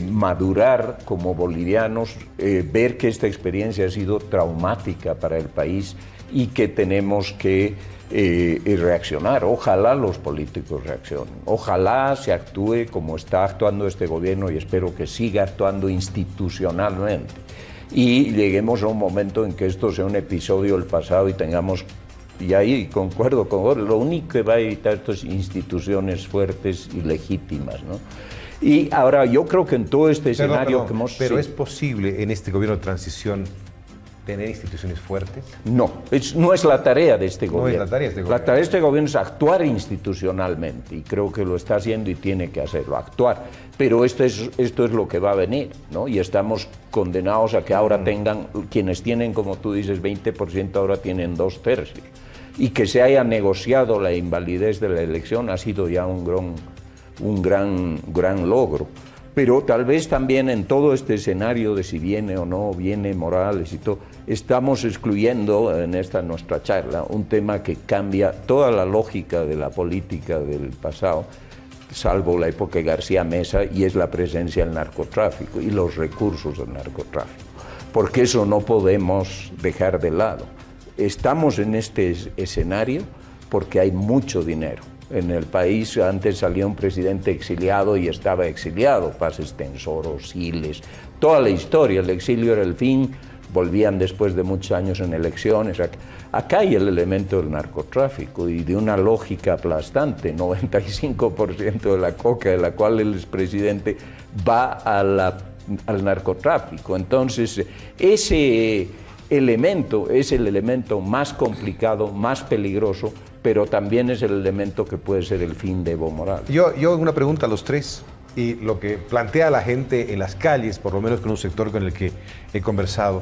madurar como bolivianos, ver que esta experiencia ha sido traumática para el país y que tenemos que reaccionar. Ojalá los políticos reaccionen, ojalá se actúe como está actuando este gobierno y espero que siga actuando institucionalmente y lleguemos a un momento en que esto sea un episodio del pasado y tengamos, y ahí concuerdo con vos, lo único que va a evitar esto es instituciones fuertes y legítimas, ¿no? Y ahora yo creo que en todo este escenario que hemos... Pero ¿es posible en este gobierno de transición tener instituciones fuertes? No, no es la tarea de este gobierno. No es la tarea de este gobierno. La tarea de este gobierno es actuar institucionalmente y creo que lo está haciendo y tiene que hacerlo, actuar. Pero esto es lo que va a venir, ¿no? Y estamos condenados a que ahora tengan, quienes tienen, como tú dices, 20%, ahora tienen 2/3. Y que se haya negociado la invalidez de la elección ha sido ya un gran logro. Pero tal vez también en todo este escenario de si viene o no viene Morales y todo, estamos excluyendo en esta nuestra charla un tema que cambia toda la lógica de la política del pasado, salvo la época de García Mesa, y es la presencia del narcotráfico y los recursos del narcotráfico. Porque eso no podemos dejar de lado. Estamos en este escenario porque hay mucho dinero. En el país antes salía un presidente exiliado y estaba exiliado, Paz Estenssoro, Siles, toda la historia, el exilio era el fin, volvían después de muchos años en elecciones. Acá hay el elemento del narcotráfico y de una lógica aplastante, 95% de la coca de la cual el expresidente va al narcotráfico. Entonces, ese elemento es el elemento más complicado, más peligroso, pero también es el elemento que puede ser el fin de Evo Morales. Yo hago una pregunta a los tres, y lo que plantea la gente en las calles, por lo menos con un sector con el que he conversado,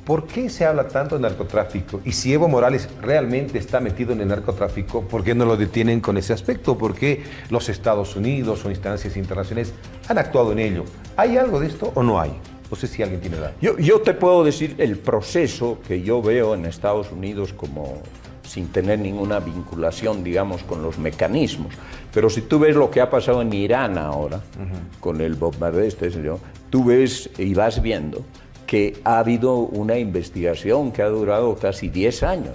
¿por qué se habla tanto de narcotráfico? Y si Evo Morales realmente está metido en el narcotráfico, ¿por qué no lo detienen con ese aspecto? ¿Por qué los Estados Unidos o instancias internacionales han actuado en ello? ¿Hay algo de esto o no hay? No sé si alguien tiene datos. Yo te puedo decir el proceso que yo veo en Estados Unidos como sin tener ninguna vinculación, digamos, con los mecanismos. Pero si tú ves lo que ha pasado en Irán ahora, con el bombardeo tú ves y vas viendo que ha habido una investigación que ha durado casi 10 años.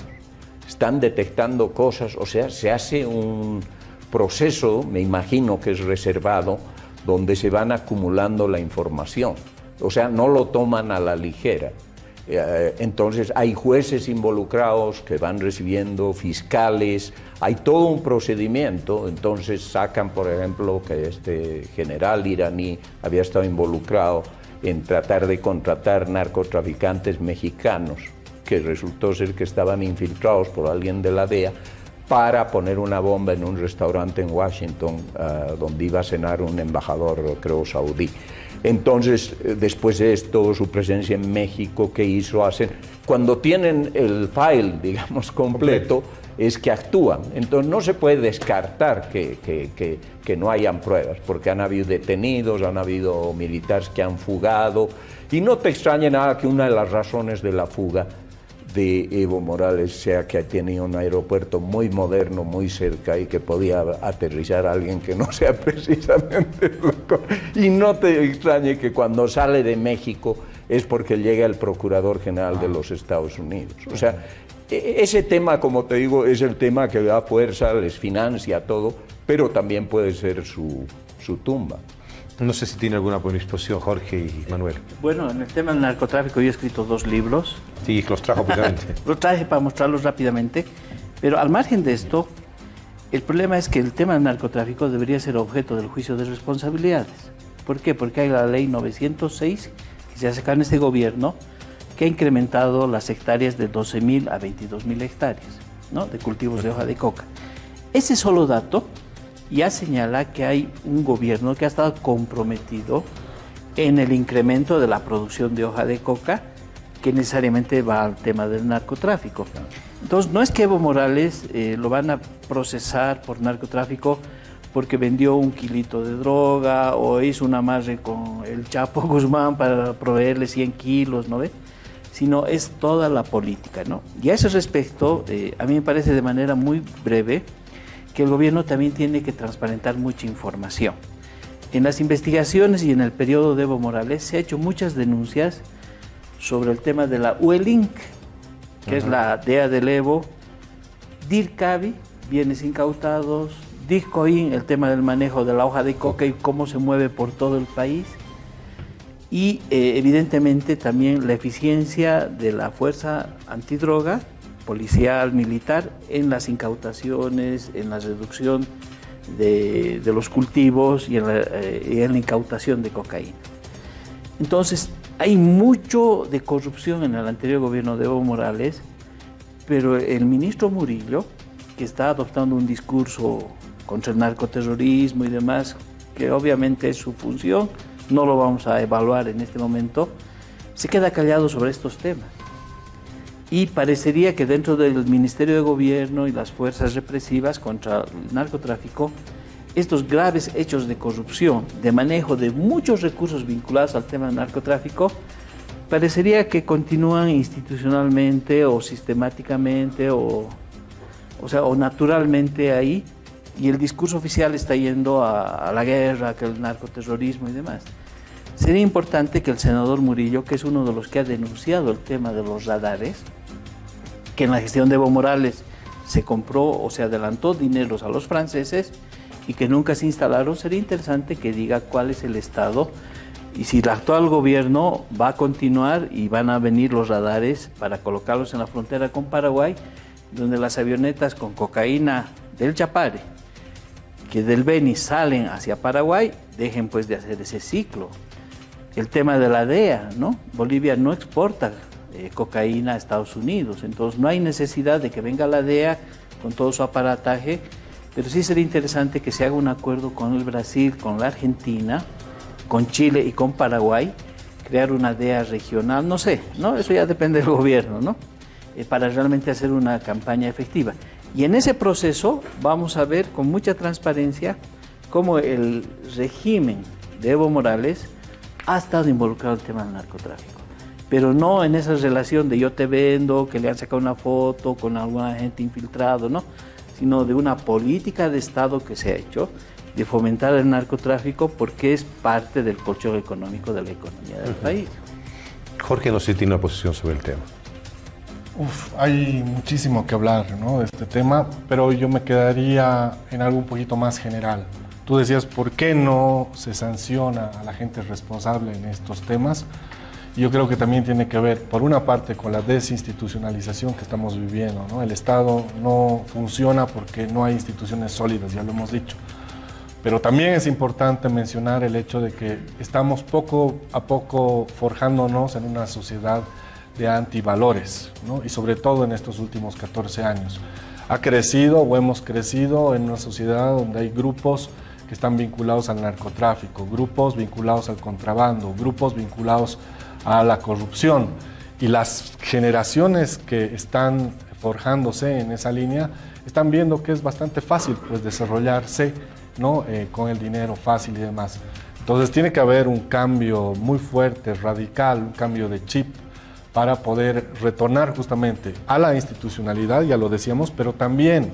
Están detectando cosas, o sea, se hace un proceso, me imagino que es reservado, donde se van acumulando la información. O sea, no lo toman a la ligera. Entonces hay jueces involucrados que van recibiendo, fiscales, hay todo un procedimiento. Entonces sacan, por ejemplo, que este general iraní había estado involucrado en tratar de contratar narcotraficantes mexicanos, que resultó ser que estaban infiltrados por alguien de la DEA para poner una bomba en un restaurante en Washington, donde iba a cenar un embajador, creo, saudí. Entonces, después de esto, su presencia en México, ¿qué hizo? Cuando tienen el file, digamos, completo, es que actúan. Entonces, no se puede descartar que no hayan pruebas, porque han habido detenidos, han habido militares que han fugado, y no te extrañe nada que una de las razones de la fuga de Evo Morales sea que tenía un aeropuerto muy moderno, muy cerca, y que podía aterrizar a alguien que no sea precisamente loco. Y no te extrañe que cuando sale de México es porque llega el Procurador General de los Estados Unidos. O sea, ese tema, como te digo, es el tema que da fuerza, les financia todo, pero también puede ser su tumba. No sé si tiene alguna predisposición, Jorge y Manuel. Bueno, en el tema del narcotráfico yo he escrito 2 libros. Sí, los trajo precisamente. Los traje para mostrarlos rápidamente, pero al margen de esto, el problema es que el tema del narcotráfico debería ser objeto del juicio de responsabilidades. ¿Por qué? Porque hay la ley 906 que se ha sacado en este gobierno, que ha incrementado las hectáreas de 12.000 a 22.000 hectáreas, ¿no?, de cultivos de hoja de coca. Ese solo dato ya señala que hay un gobierno que ha estado comprometido en el incremento de la producción de hoja de coca, que necesariamente va al tema del narcotráfico. Entonces, no es que Evo Morales lo van a procesar por narcotráfico porque vendió 1 kilito de droga o hizo un amarre con el Chapo Guzmán para proveerle 100 kilos, ¿no ve? Sino es toda la política, ¿no? Y a ese respecto, a mí me parece de manera muy breve que el gobierno también tiene que transparentar mucha información. En las investigaciones y en el periodo de Evo Morales se ha hecho muchas denuncias sobre el tema de la UELINK, que es la DEA del Evo, DIRCABI, bienes incautados, DIRCOIN, el tema del manejo de la hoja de coca y cómo se mueve por todo el país, y evidentemente también la eficiencia de la fuerza antidroga, policial, militar, en las incautaciones, en la reducción de los cultivos y en la incautación de cocaína. Entonces, hay mucho de corrupción en el anterior gobierno de Evo Morales, pero el ministro Murillo, que está adoptando un discurso contra el narcoterrorismo y demás, que obviamente es su función, no lo vamos a evaluar en este momento, se queda callado sobre estos temas. Y parecería que dentro del Ministerio de Gobierno y las fuerzas represivas contra el narcotráfico, estos graves hechos de corrupción, de manejo de muchos recursos vinculados al tema del narcotráfico, parecería que continúan institucionalmente o sistemáticamente o naturalmente ahí, y el discurso oficial está yendo a la guerra, que el narcoterrorismo y demás. Sería importante que el senador Murillo, que es uno de los que ha denunciado el tema de los radares, que en la gestión de Evo Morales se compró o se adelantó dineros a los franceses y que nunca se instalaron, sería interesante que diga cuál es el estado y si el actual gobierno va a continuar y van a venir los radares para colocarlos en la frontera con Paraguay, donde las avionetas con cocaína del Chapare, que del Beni salen hacia Paraguay, dejen pues de hacer ese ciclo. El tema de la DEA, ¿no? Bolivia no exporta cocaína a Estados Unidos, entonces no hay necesidad de que venga la DEA con todo su aparataje, pero sí sería interesante que se haga un acuerdo con el Brasil, con la Argentina, con Chile y con Paraguay, crear una DEA regional, no sé, ¿no? Eso ya depende del gobierno, ¿no? Para realmente hacer una campaña efectiva. Y en ese proceso vamos a ver con mucha transparencia cómo el régimen de Evo Morales ha estado involucrado en el tema del narcotráfico, pero no en esa relación de yo te vendo, que le han sacado una foto con alguna gente infiltrado, ¿no? Sino de una política de Estado que se ha hecho de fomentar el narcotráfico porque es parte del colchón económico de la economía del país. Jorge, no sé si tiene una posición sobre el tema. Hay muchísimo que hablar, ¿no?, de este tema, pero yo me quedaría en algo un poquito más general. Tú decías, ¿por qué no se sanciona a la gente responsable en estos temas? Y yo creo que también tiene que ver, por una parte, con la desinstitucionalización que estamos viviendo, ¿no? El Estado no funciona porque no hay instituciones sólidas, ya lo hemos dicho. Pero también es importante mencionar el hecho de que estamos poco a poco forjándonos en una sociedad de antivalores, ¿no? Y sobre todo en estos últimos 14 años. Ha crecido o hemos crecido en una sociedad donde hay grupos que están vinculados al narcotráfico, grupos vinculados al contrabando, grupos vinculados a la corrupción. Y las generaciones que están forjándose en esa línea están viendo que es bastante fácil pues, desarrollarse, ¿no? Con el dinero fácil y demás. Entonces tiene que haber un cambio muy fuerte, radical, un cambio de chip para poder retornar justamente a la institucionalidad, ya lo decíamos, pero también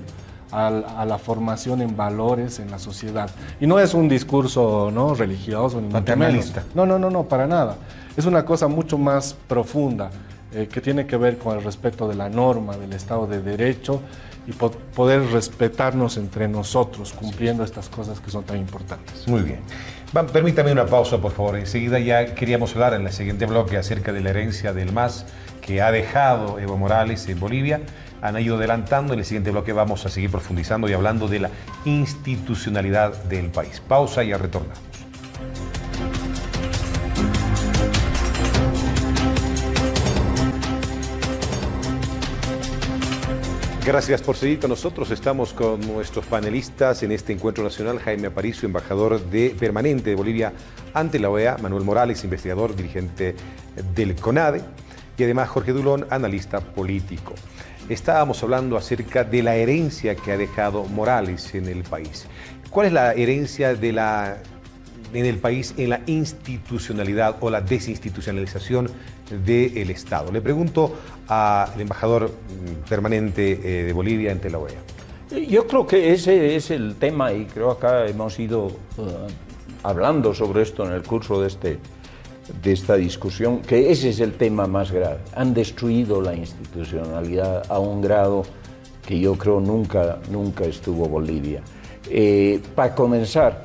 a la formación en valores en la sociedad. Y no es un discurso, ¿no?, religioso ni paternalista. No, para nada. Es una cosa mucho más profunda que tiene que ver con el respeto de la norma, del Estado de Derecho y poder respetarnos entre nosotros cumpliendo estas cosas que son tan importantes. Muy bien. Permítame una pausa, por favor. Enseguida ya queríamos hablar en el siguiente bloque acerca de la herencia del MAS que ha dejado Evo Morales en Bolivia. Han ido adelantando. En el siguiente bloque vamos a seguir profundizando y hablando de la institucionalidad del país. Pausa y ya retornamos. Gracias por seguir con nosotros. Estamos con nuestros panelistas en este encuentro nacional. Jaime Aparicio, embajador permanente de Bolivia ante la OEA. Manuel Morales, investigador, dirigente del CONADE. Y además Jorge Dulón, analista político. Estábamos hablando acerca de la herencia que ha dejado Morales en el país. ¿Cuál es la herencia en el país en la institucionalidad o la desinstitucionalización del Estado? Le pregunto al embajador permanente de Bolivia ante la OEA. Yo creo que ese es el tema y creo acá hemos ido hablando sobre esto en el curso de esta discusión, que ese es el tema más grave. Han destruido la institucionalidad a un grado que yo creo nunca estuvo Bolivia. Para comenzar,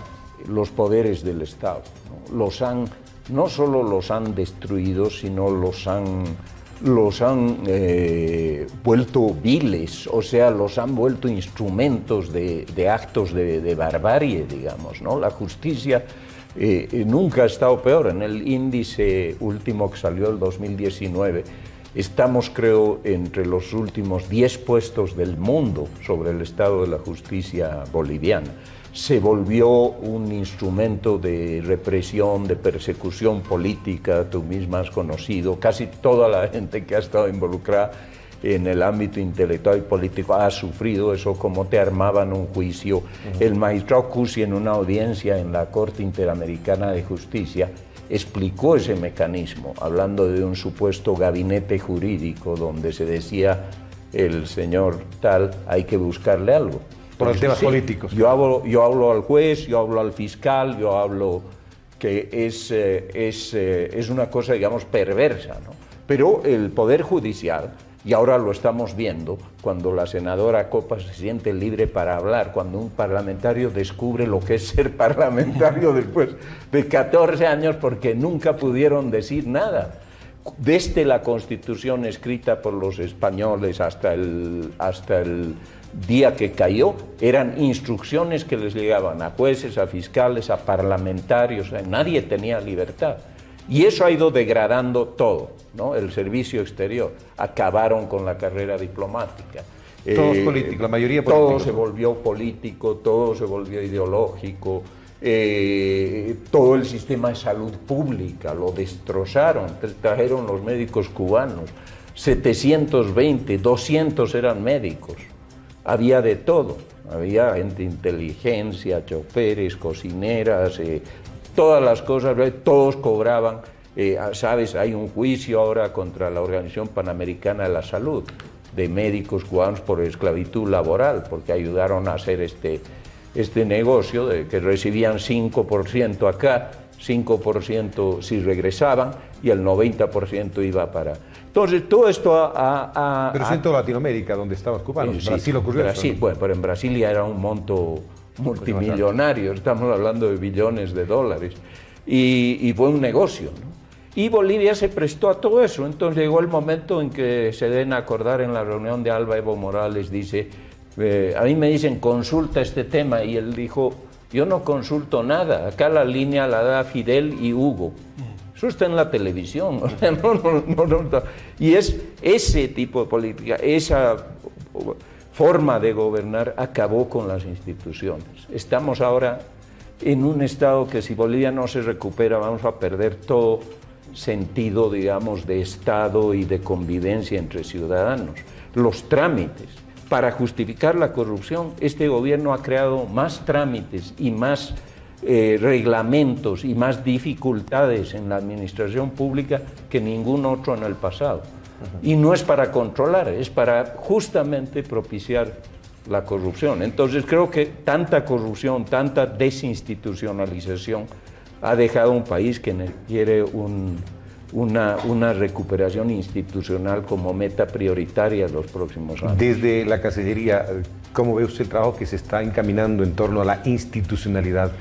los poderes del Estado, ¿no? No solo los han destruido, sino los han vuelto viles, o sea, los han vuelto instrumentos de actos de barbarie, digamos, ¿no? La justicia nunca ha estado peor. En el índice último que salió el 2019, estamos, creo, entre los últimos 10 puestos del mundo sobre el estado de la justicia boliviana. Se volvió un instrumento de represión, de persecución política. Tú misma has conocido, casi toda la gente que ha estado involucrada en el ámbito intelectual y político ha sufrido eso, como te armaban un juicio. El magistrado Cusi, en una audiencia en la Corte Interamericana de Justicia, explicó ese mecanismo, hablando de un supuesto gabinete jurídico donde se decía, el señor tal, hay que buscarle algo. Por los temas políticos. Yo hablo al juez, yo hablo al fiscal, yo hablo que es una cosa, digamos, perversa, ¿no? Pero el Poder Judicial, y ahora lo estamos viendo, cuando la senadora Copas se siente libre para hablar, cuando un parlamentario descubre lo que es ser parlamentario después de 14 años porque nunca pudieron decir nada. Desde la Constitución escrita por los españoles hasta el día que cayó, eran instrucciones que les llegaban a jueces, a fiscales, a parlamentarios, nadie tenía libertad. Y eso ha ido degradando todo, ¿no? El servicio exterior, acabaron con la carrera diplomática. Todos políticos, la mayoría políticos. Todo se volvió político, todo se volvió ideológico, todo el sistema de salud pública lo destrozaron, trajeron los médicos cubanos, 720, 200 eran médicos, había de todo, había gente de inteligencia, choferes, cocineras, todas las cosas, todos cobraban. Sabes, hay un juicio ahora contra la Organización Panamericana de la Salud de médicos cubanos por esclavitud laboral, porque ayudaron a hacer este negocio de que recibían 5% acá, 5% si regresaban y el 90% iba para... Entonces, todo esto Pero es en toda Latinoamérica donde estaban los cubanos. En Brasil ocurrió Brasil, eso, ¿no? Bueno, pero en Brasil ya era un monto multimillonario, estamos hablando de billones de dólares, y fue un negocio, ¿no? Y Bolivia se prestó a todo eso. Entonces llegó el momento en que se deben acordar en la reunión de Alba Evo Morales, dice, a mí me dicen consulta este tema, y él dijo, yo no consulto nada, acá la línea la da Fidel y Hugo. Eso está en la televisión. No. Y es ese tipo de política, esa forma de gobernar acabó con las instituciones. Estamos ahora en un Estado que si Bolivia no se recupera vamos a perder todo sentido, digamos, de Estado y de convivencia entre ciudadanos. Los trámites. Para justificar la corrupción, este gobierno ha creado más trámites y más reglamentos y más dificultades en la administración pública que ningún otro en el pasado. Y no es para controlar, es para justamente propiciar la corrupción. Entonces creo que tanta corrupción, tanta desinstitucionalización ha dejado un país que quiere una recuperación institucional como meta prioritaria en los próximos años. Desde la Cancillería, ¿cómo ve usted el trabajo que se está encaminando en torno a la institucionalidad?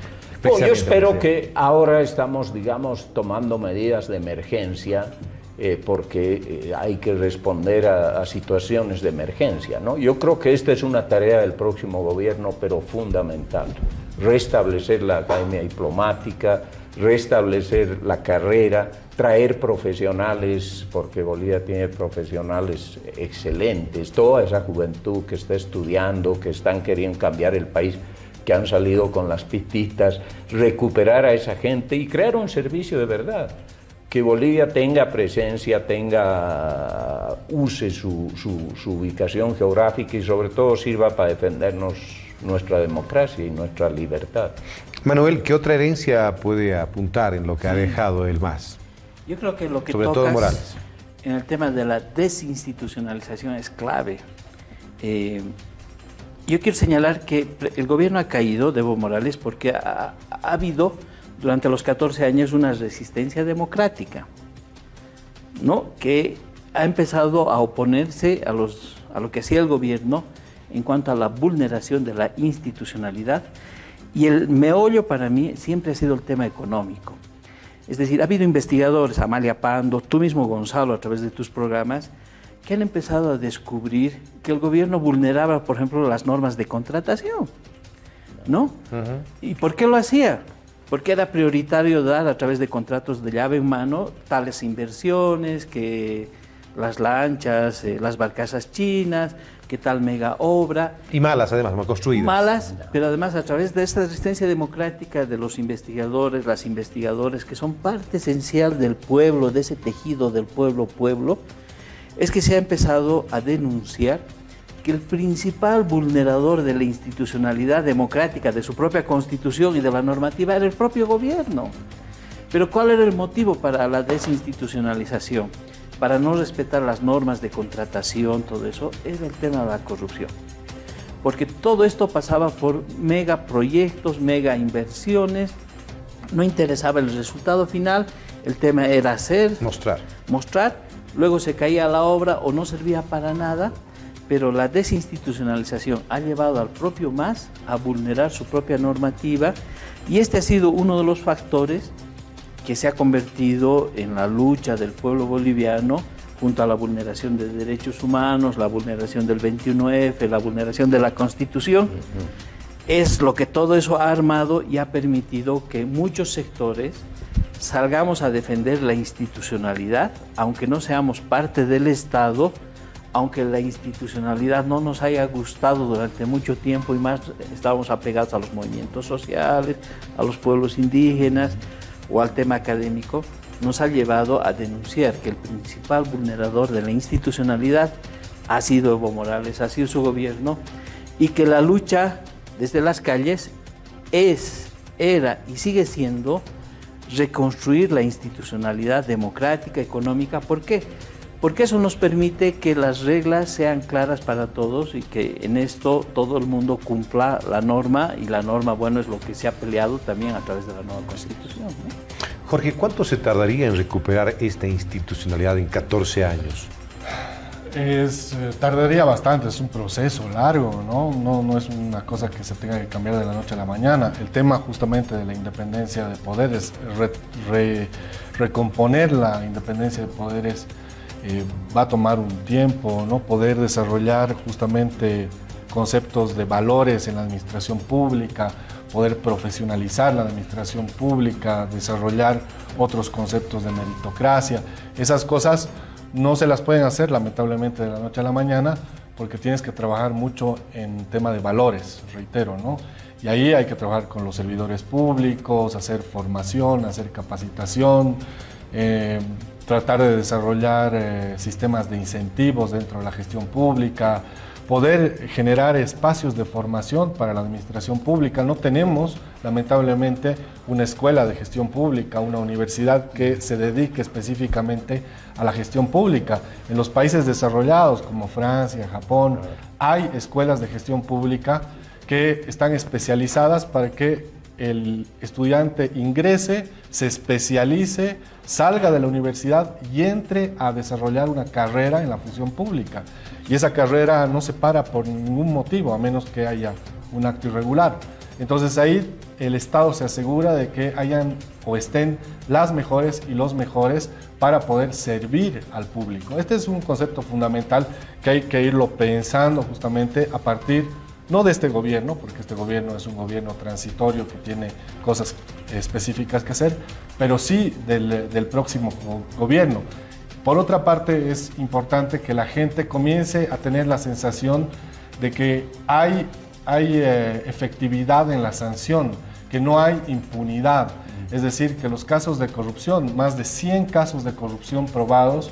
Yo espero que ahora estamos, digamos, tomando medidas de emergencia porque hay que responder a situaciones de emergencia, ¿no? Yo creo que esta es una tarea del próximo gobierno, pero fundamental. Restablecer la academia diplomática, restablecer la carrera, traer profesionales, porque Bolivia tiene profesionales excelentes, toda esa juventud que está estudiando, que están queriendo cambiar el país, que han salido con las pititas, recuperar a esa gente y crear un servicio de verdad. Que Bolivia tenga presencia, use su ubicación geográfica y sobre todo sirva para defendernos nuestra democracia y nuestra libertad. Manuel, ¿qué otra herencia puede apuntar en lo que ha dejado el MAS? Yo creo que lo que sobre todo Morales, en el tema de la desinstitucionalización es clave. Yo quiero señalar que el gobierno ha caído de Evo Morales porque ha habido durante los 14 años una resistencia democrática, ¿no? Que ha empezado a oponerse a lo que hacía el gobierno en cuanto a la vulneración de la institucionalidad, y el meollo para mí siempre ha sido el tema económico. Es decir, ha habido investigadores, Amalia Pando, tú mismo Gonzalo, a través de tus programas, que han empezado a descubrir que el gobierno vulneraba, por ejemplo, las normas de contratación, ¿no? ¿Y por qué lo hacía? Porque era prioritario dar a través de contratos de llave en mano tales inversiones, que las lanchas, las barcazas chinas, que tal mega obra. Y malas, además, mal construidas. Malas, pero además a través de esta resistencia democrática de los investigadores, las investigadoras, que son parte esencial del pueblo, de ese tejido del pueblo, es que se ha empezado a denunciar que el principal vulnerador de la institucionalidad democrática, de su propia constitución y de la normativa, era el propio gobierno. Pero ¿cuál era el motivo para la desinstitucionalización? Para no respetar las normas de contratación, todo eso, era el tema de la corrupción. Porque todo esto pasaba por megaproyectos, mega inversiones, no interesaba el resultado final, el tema era hacer, mostrar, luego se caía la obra o no servía para nada, pero la desinstitucionalización ha llevado al propio MAS a vulnerar su propia normativa, y este ha sido uno de los factores que se ha convertido en la lucha del pueblo boliviano junto a la vulneración de derechos humanos, la vulneración del 21F, la vulneración de la Constitución. Es lo que todo eso ha armado y ha permitido que muchos sectores salgamos a defender la institucionalidad, aunque no seamos parte del Estado, aunque la institucionalidad no nos haya gustado durante mucho tiempo y más estábamos apegados a los movimientos sociales, a los pueblos indígenas o al tema académico, nos ha llevado a denunciar que el principal vulnerador de la institucionalidad ha sido Evo Morales, ha sido su gobierno, y que la lucha desde las calles era y sigue siendo reconstruir la institucionalidad democrática, económica. ¿Por qué? Porque eso nos permite que las reglas sean claras para todos y que en esto todo el mundo cumpla la norma, y la norma, bueno, es lo que se ha peleado también a través de la nueva Constitución, ¿no? Jorge, ¿cuánto se tardaría en recuperar esta institucionalidad en 14 años? Tardaría bastante, es un proceso largo, ¿no? No es una cosa que se tenga que cambiar de la noche a la mañana. El tema justamente de la independencia de poderes, recomponer la independencia de poderes va a tomar un tiempo, ¿no? Poder desarrollar justamente conceptos de valores en la administración pública, poder profesionalizar la administración pública, desarrollar otros conceptos de meritocracia. Esas cosas no se las pueden hacer lamentablemente de la noche a la mañana, porque tienes que trabajar mucho en tema de valores, reitero, ¿no? Y ahí hay que trabajar con los servidores públicos, hacer formación, hacer capacitación, tratar de desarrollar sistemas de incentivos dentro de la gestión pública, poder generar espacios de formación para la administración pública. No tenemos, lamentablemente, una escuela de gestión pública, una universidad que se dedique específicamente a la gestión pública. En los países desarrollados como Francia, Japón, hay escuelas de gestión pública que están especializadas para que el estudiante ingrese, se especialice, salga de la universidad y entre a desarrollar una carrera en la función pública. Y esa carrera no se para por ningún motivo, a menos que haya un acto irregular. Entonces ahí el Estado se asegura de que hayan o estén las mejores y los mejores para poder servir al público. Este es un concepto fundamental que hay que irlo pensando justamente a partir no de este gobierno, porque este gobierno es un gobierno transitorio que tiene cosas específicas que hacer, pero sí del próximo gobierno. Por otra parte, es importante que la gente comience a tener la sensación de que hay efectividad en la sanción, que no hay impunidad. Es decir, que los casos de corrupción, más de 100 casos de corrupción probados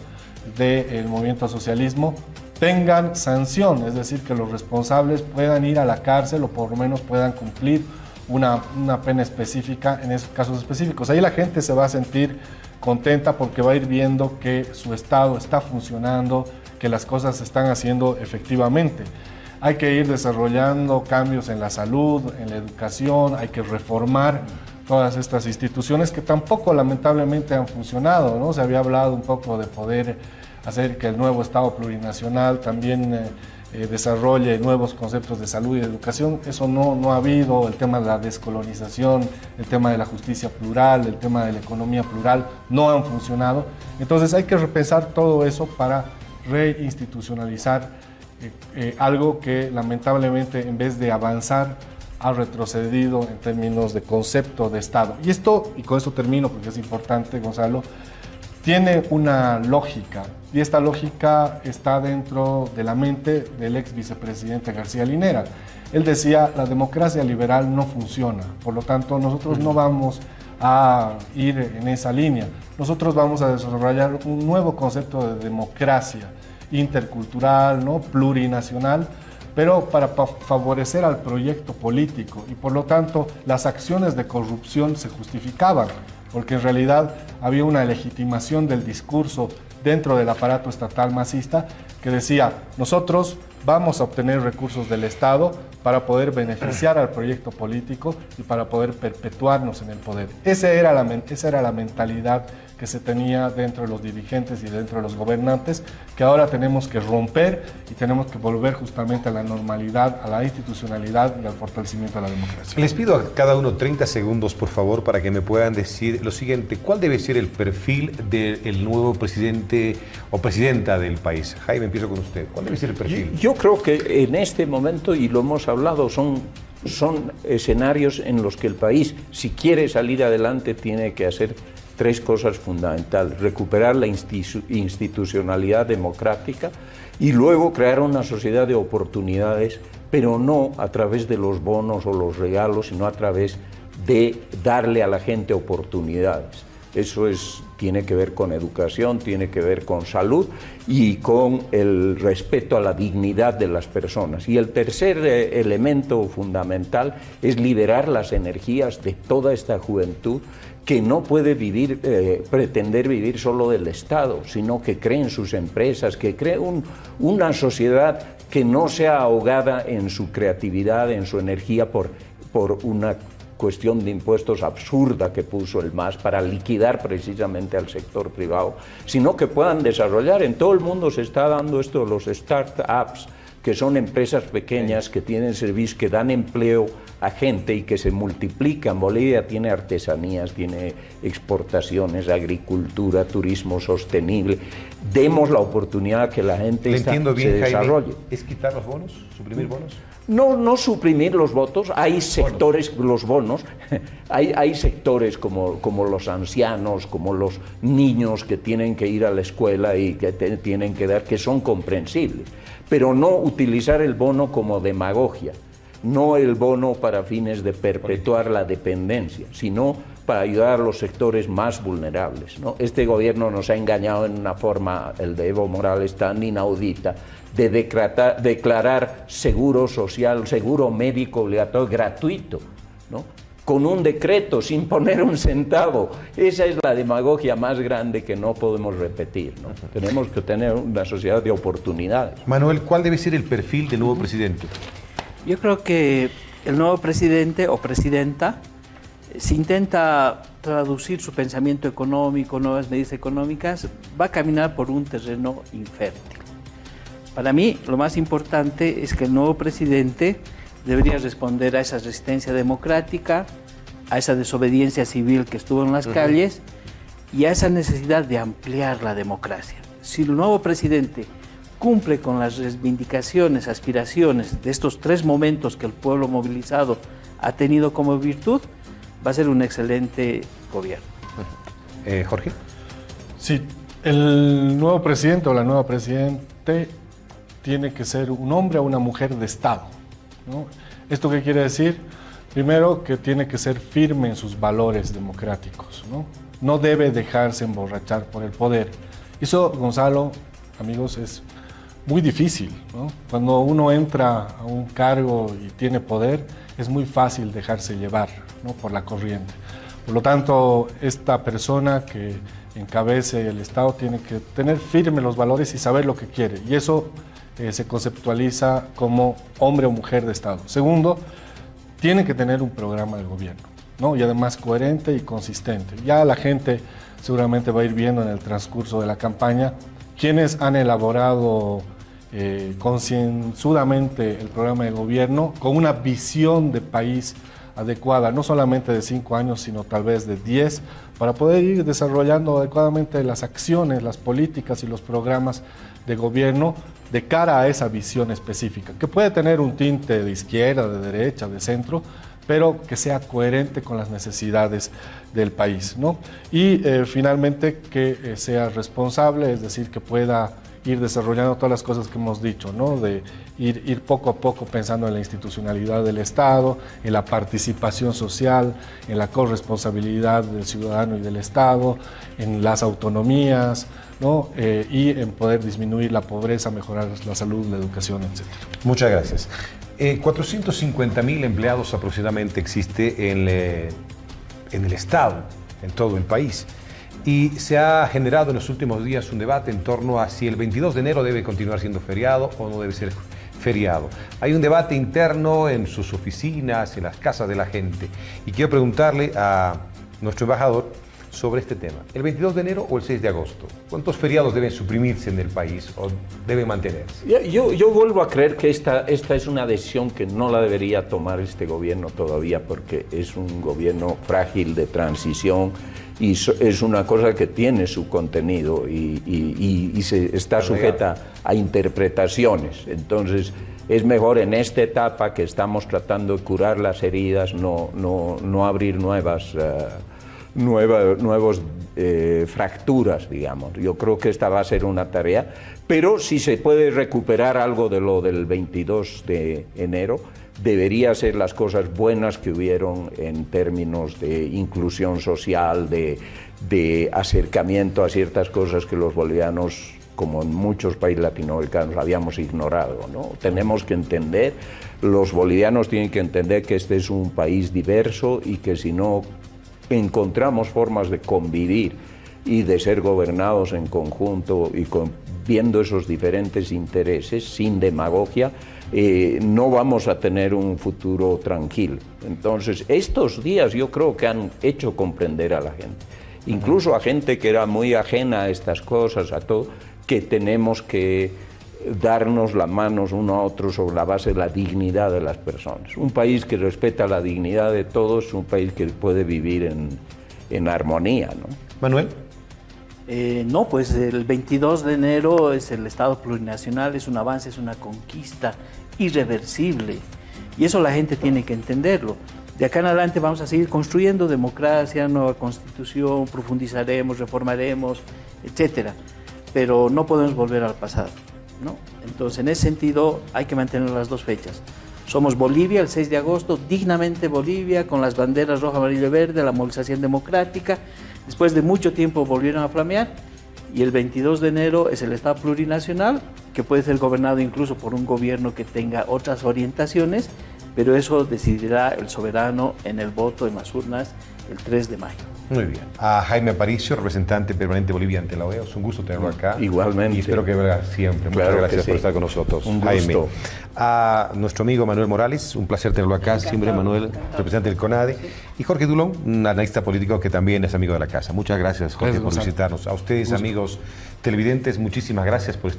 del movimiento al socialismo, tengan sanción, es decir, que los responsables puedan ir a la cárcel o por lo menos puedan cumplir una pena específica en esos casos específicos. Ahí la gente se va a sentir contenta porque va a ir viendo que su Estado está funcionando, que las cosas se están haciendo efectivamente. Hay que ir desarrollando cambios en la salud, en la educación, hay que reformar todas estas instituciones que tampoco lamentablemente han funcionado, ¿no? Se había hablado un poco de poder hacer que el nuevo Estado plurinacional también desarrolle nuevos conceptos de salud y de educación. Eso no ha habido. El tema de la descolonización, el tema de la justicia plural, el tema de la economía plural no han funcionado. Entonces hay que repensar todo eso para reinstitucionalizar algo que lamentablemente en vez de avanzar ha retrocedido en términos de concepto de Estado. Y esto, y con esto termino porque es importante, Gonzalo, tiene una lógica, y esta lógica está dentro de la mente del ex vicepresidente García Linera. Él decía, la democracia liberal no funciona, por lo tanto nosotros no vamos a ir en esa línea. Nosotros vamos a desarrollar un nuevo concepto de democracia intercultural, ¿no? Plurinacional, pero para favorecer al proyecto político, y por lo tanto las acciones de corrupción se justificaban, porque en realidad había una legitimación del discurso dentro del aparato estatal masista que decía, nosotros vamos a obtener recursos del Estado para poder beneficiar al proyecto político y para poder perpetuarnos en el poder. Esa era la mentalidad que se tenía dentro de los dirigentes y dentro de los gobernantes, que ahora tenemos que romper y tenemos que volver justamente a la normalidad, a la institucionalidad y al fortalecimiento de la democracia. Les pido a cada uno 30 segundos, por favor, para que me puedan decir lo siguiente. ¿Cuál debe ser el perfil del nuevo presidente o presidenta del país? Jaime, empiezo con usted. ¿Cuál debe ser el perfil? Yo creo que en este momento, y lo hemos hablado, son escenarios en los que el país, si quiere salir adelante, tiene que hacer tres cosas fundamentales: recuperar la institucionalidad democrática y luego crear una sociedad de oportunidades, pero no a través de los bonos o los regalos, sino a través de darle a la gente oportunidades. Eso tiene que ver con educación, tiene que ver con salud y con el respeto a la dignidad de las personas. Y el tercer elemento fundamental es liberar las energías de toda esta juventud que no puede pretender vivir solo del Estado, sino que creen sus empresas, que cree una sociedad que no sea ahogada en su creatividad, en su energía por una cuestión de impuestos absurda que puso el MAS para liquidar precisamente al sector privado, sino que puedan desarrollar. En todo el mundo se está dando esto, los startups, que son empresas pequeñas que tienen servicios, que dan empleo a gente y que se multiplican. Bolivia tiene artesanías, tiene exportaciones, agricultura, turismo sostenible. Demos la oportunidad a que la gente se desarrolle. Jaime, ¿es quitar los bonos? ¿Suprimir bonos? No suprimir los votos, hay sectores, los bonos, hay sectores como los ancianos, como los niños que tienen que ir a la escuela y que tienen que dar, que son comprensibles. pero no utilizar el bono como demagogia, no el bono para fines de perpetuar la dependencia, sino para ayudar a los sectores más vulnerables, ¿no? Este gobierno nos ha engañado en una forma, el de Evo Morales, tan inaudita, de declarar seguro social, seguro médico obligatorio gratuito, ¿no? Con un decreto, sin poner un centavo. Esa es la demagogia más grande que no podemos repetir, ¿no? Tenemos que tener una sociedad de oportunidades. Manuel, ¿cuál debe ser el perfil del nuevo presidente? Yo creo que el nuevo presidente o presidenta, si intenta traducir su pensamiento económico, nuevas medidas económicas, va a caminar por un terreno infértil. Para mí, lo más importante es que el nuevo presidente debería responder a esa resistencia democrática, a esa desobediencia civil que estuvo en las calles y a esa necesidad de ampliar la democracia. Si el nuevo presidente cumple con las reivindicaciones, aspiraciones de estos 3 momentos que el pueblo movilizado ha tenido como virtud, va a ser un excelente gobierno. Jorge. Sí, el nuevo presidente o la nueva presidente tiene que ser un hombre o una mujer de Estado, ¿no? ¿Esto qué quiere decir? Primero, que tiene que ser firme en sus valores democráticos, ¿no? No debe dejarse emborrachar por el poder. Eso, Gonzalo, amigos, es muy difícil, ¿no? Cuando uno entra a un cargo y tiene poder, es muy fácil dejarse llevar, ¿no?, por la corriente. Por lo tanto, esta persona que encabece el Estado tiene que tener firmes los valores y saber lo que quiere. Y eso se conceptualiza como hombre o mujer de Estado. Segundo, tiene que tener un programa de gobierno, ¿no? Y además coherente y consistente. Ya la gente seguramente va a ir viendo en el transcurso de la campaña quienes han elaborado concienzudamente el programa de gobierno con una visión de país adecuada, no solamente de 5 años, sino tal vez de 10, para poder ir desarrollando adecuadamente las acciones, las políticas y los programas de gobierno de cara a esa visión específica, que puede tener un tinte de izquierda, de derecha, de centro, pero que sea coherente con las necesidades del país, ¿no? Y finalmente que sea responsable, es decir, que pueda ir desarrollando todas las cosas que hemos dicho, ¿no? De ir poco a poco pensando en la institucionalidad del Estado, en la participación social, en la corresponsabilidad del ciudadano y del Estado, en las autonomías, ¿no? Y en poder disminuir la pobreza, mejorar la salud, la educación, etc. Muchas gracias. 450.000 empleados aproximadamente existe en el Estado, en todo el país. Y se ha generado en los últimos días un debate en torno a si el 22 de enero debe continuar siendo feriado o no debe ser feriado. Hay un debate interno en sus oficinas, en las casas de la gente. Y quiero preguntarle a nuestro embajador sobre este tema. ¿El 22 de enero o el 6 de agosto? ¿Cuántos feriados deben suprimirse en el país o deben mantenerse? Yo vuelvo a creer que esta es una decisión que no la debería tomar este gobierno todavía, porque es un gobierno frágil de transición y es una cosa que tiene su contenido y se está sujeta a interpretaciones. Entonces es mejor en esta etapa que estamos tratando de curar las heridas no abrir nuevas fracturas, digamos. Yo creo que esta va a ser una tarea, pero si se puede recuperar algo de lo del 22 de enero, debería ser las cosas buenas que hubieron en términos de inclusión social, de acercamiento a ciertas cosas que los bolivianos, como en muchos países latinoamericanos, habíamos ignorado, ¿no? Tenemos que entender, los bolivianos tienen que entender que este es un país diverso y que si no encontramos formas de convivir y de ser gobernados en conjunto y viendo esos diferentes intereses sin demagogia, no vamos a tener un futuro tranquilo. Entonces, estos días yo creo que han hecho comprender a la gente, incluso a gente que era muy ajena a estas cosas, a todo, que tenemos que darnos las manos uno a otro sobre la base de la dignidad de las personas. Un país que respeta la dignidad de todos es un país que puede vivir en armonía, ¿no? Manuel. No, pues el 22 de enero es el Estado plurinacional, es un avance, es una conquista irreversible. Y eso la gente tiene que entenderlo. De acá en adelante vamos a seguir construyendo democracia, nueva constitución, profundizaremos, reformaremos, etcétera. Pero no podemos volver al pasado. ¿no? Entonces, en ese sentido, hay que mantener las dos fechas. Somos Bolivia, el 6 de agosto, dignamente Bolivia, con las banderas roja, amarillo y verde, la movilización democrática. Después de mucho tiempo volvieron a flamear. Y el 22 de enero es el Estado plurinacional, que puede ser gobernado incluso por un gobierno que tenga otras orientaciones, pero eso decidirá el soberano en el voto en las urnas el 3 de mayo. Muy bien. A Jaime Aparicio, representante permanente de Bolivia ante la OEA, es un gusto tenerlo acá. Igualmente. Y espero que venga siempre. Muchas Claro gracias que sí. por estar con nosotros, Un Jaime. gusto. A nuestro amigo Manuel Morales, un placer tenerlo acá, siempre Manuel, representante del CONADE. Y Jorge Dulón, un analista político que también es amigo de la casa. Muchas gracias, Jorge, Gracias, por Gonzalo. visitarnos. A ustedes, amigos televidentes, muchísimas gracias por estar.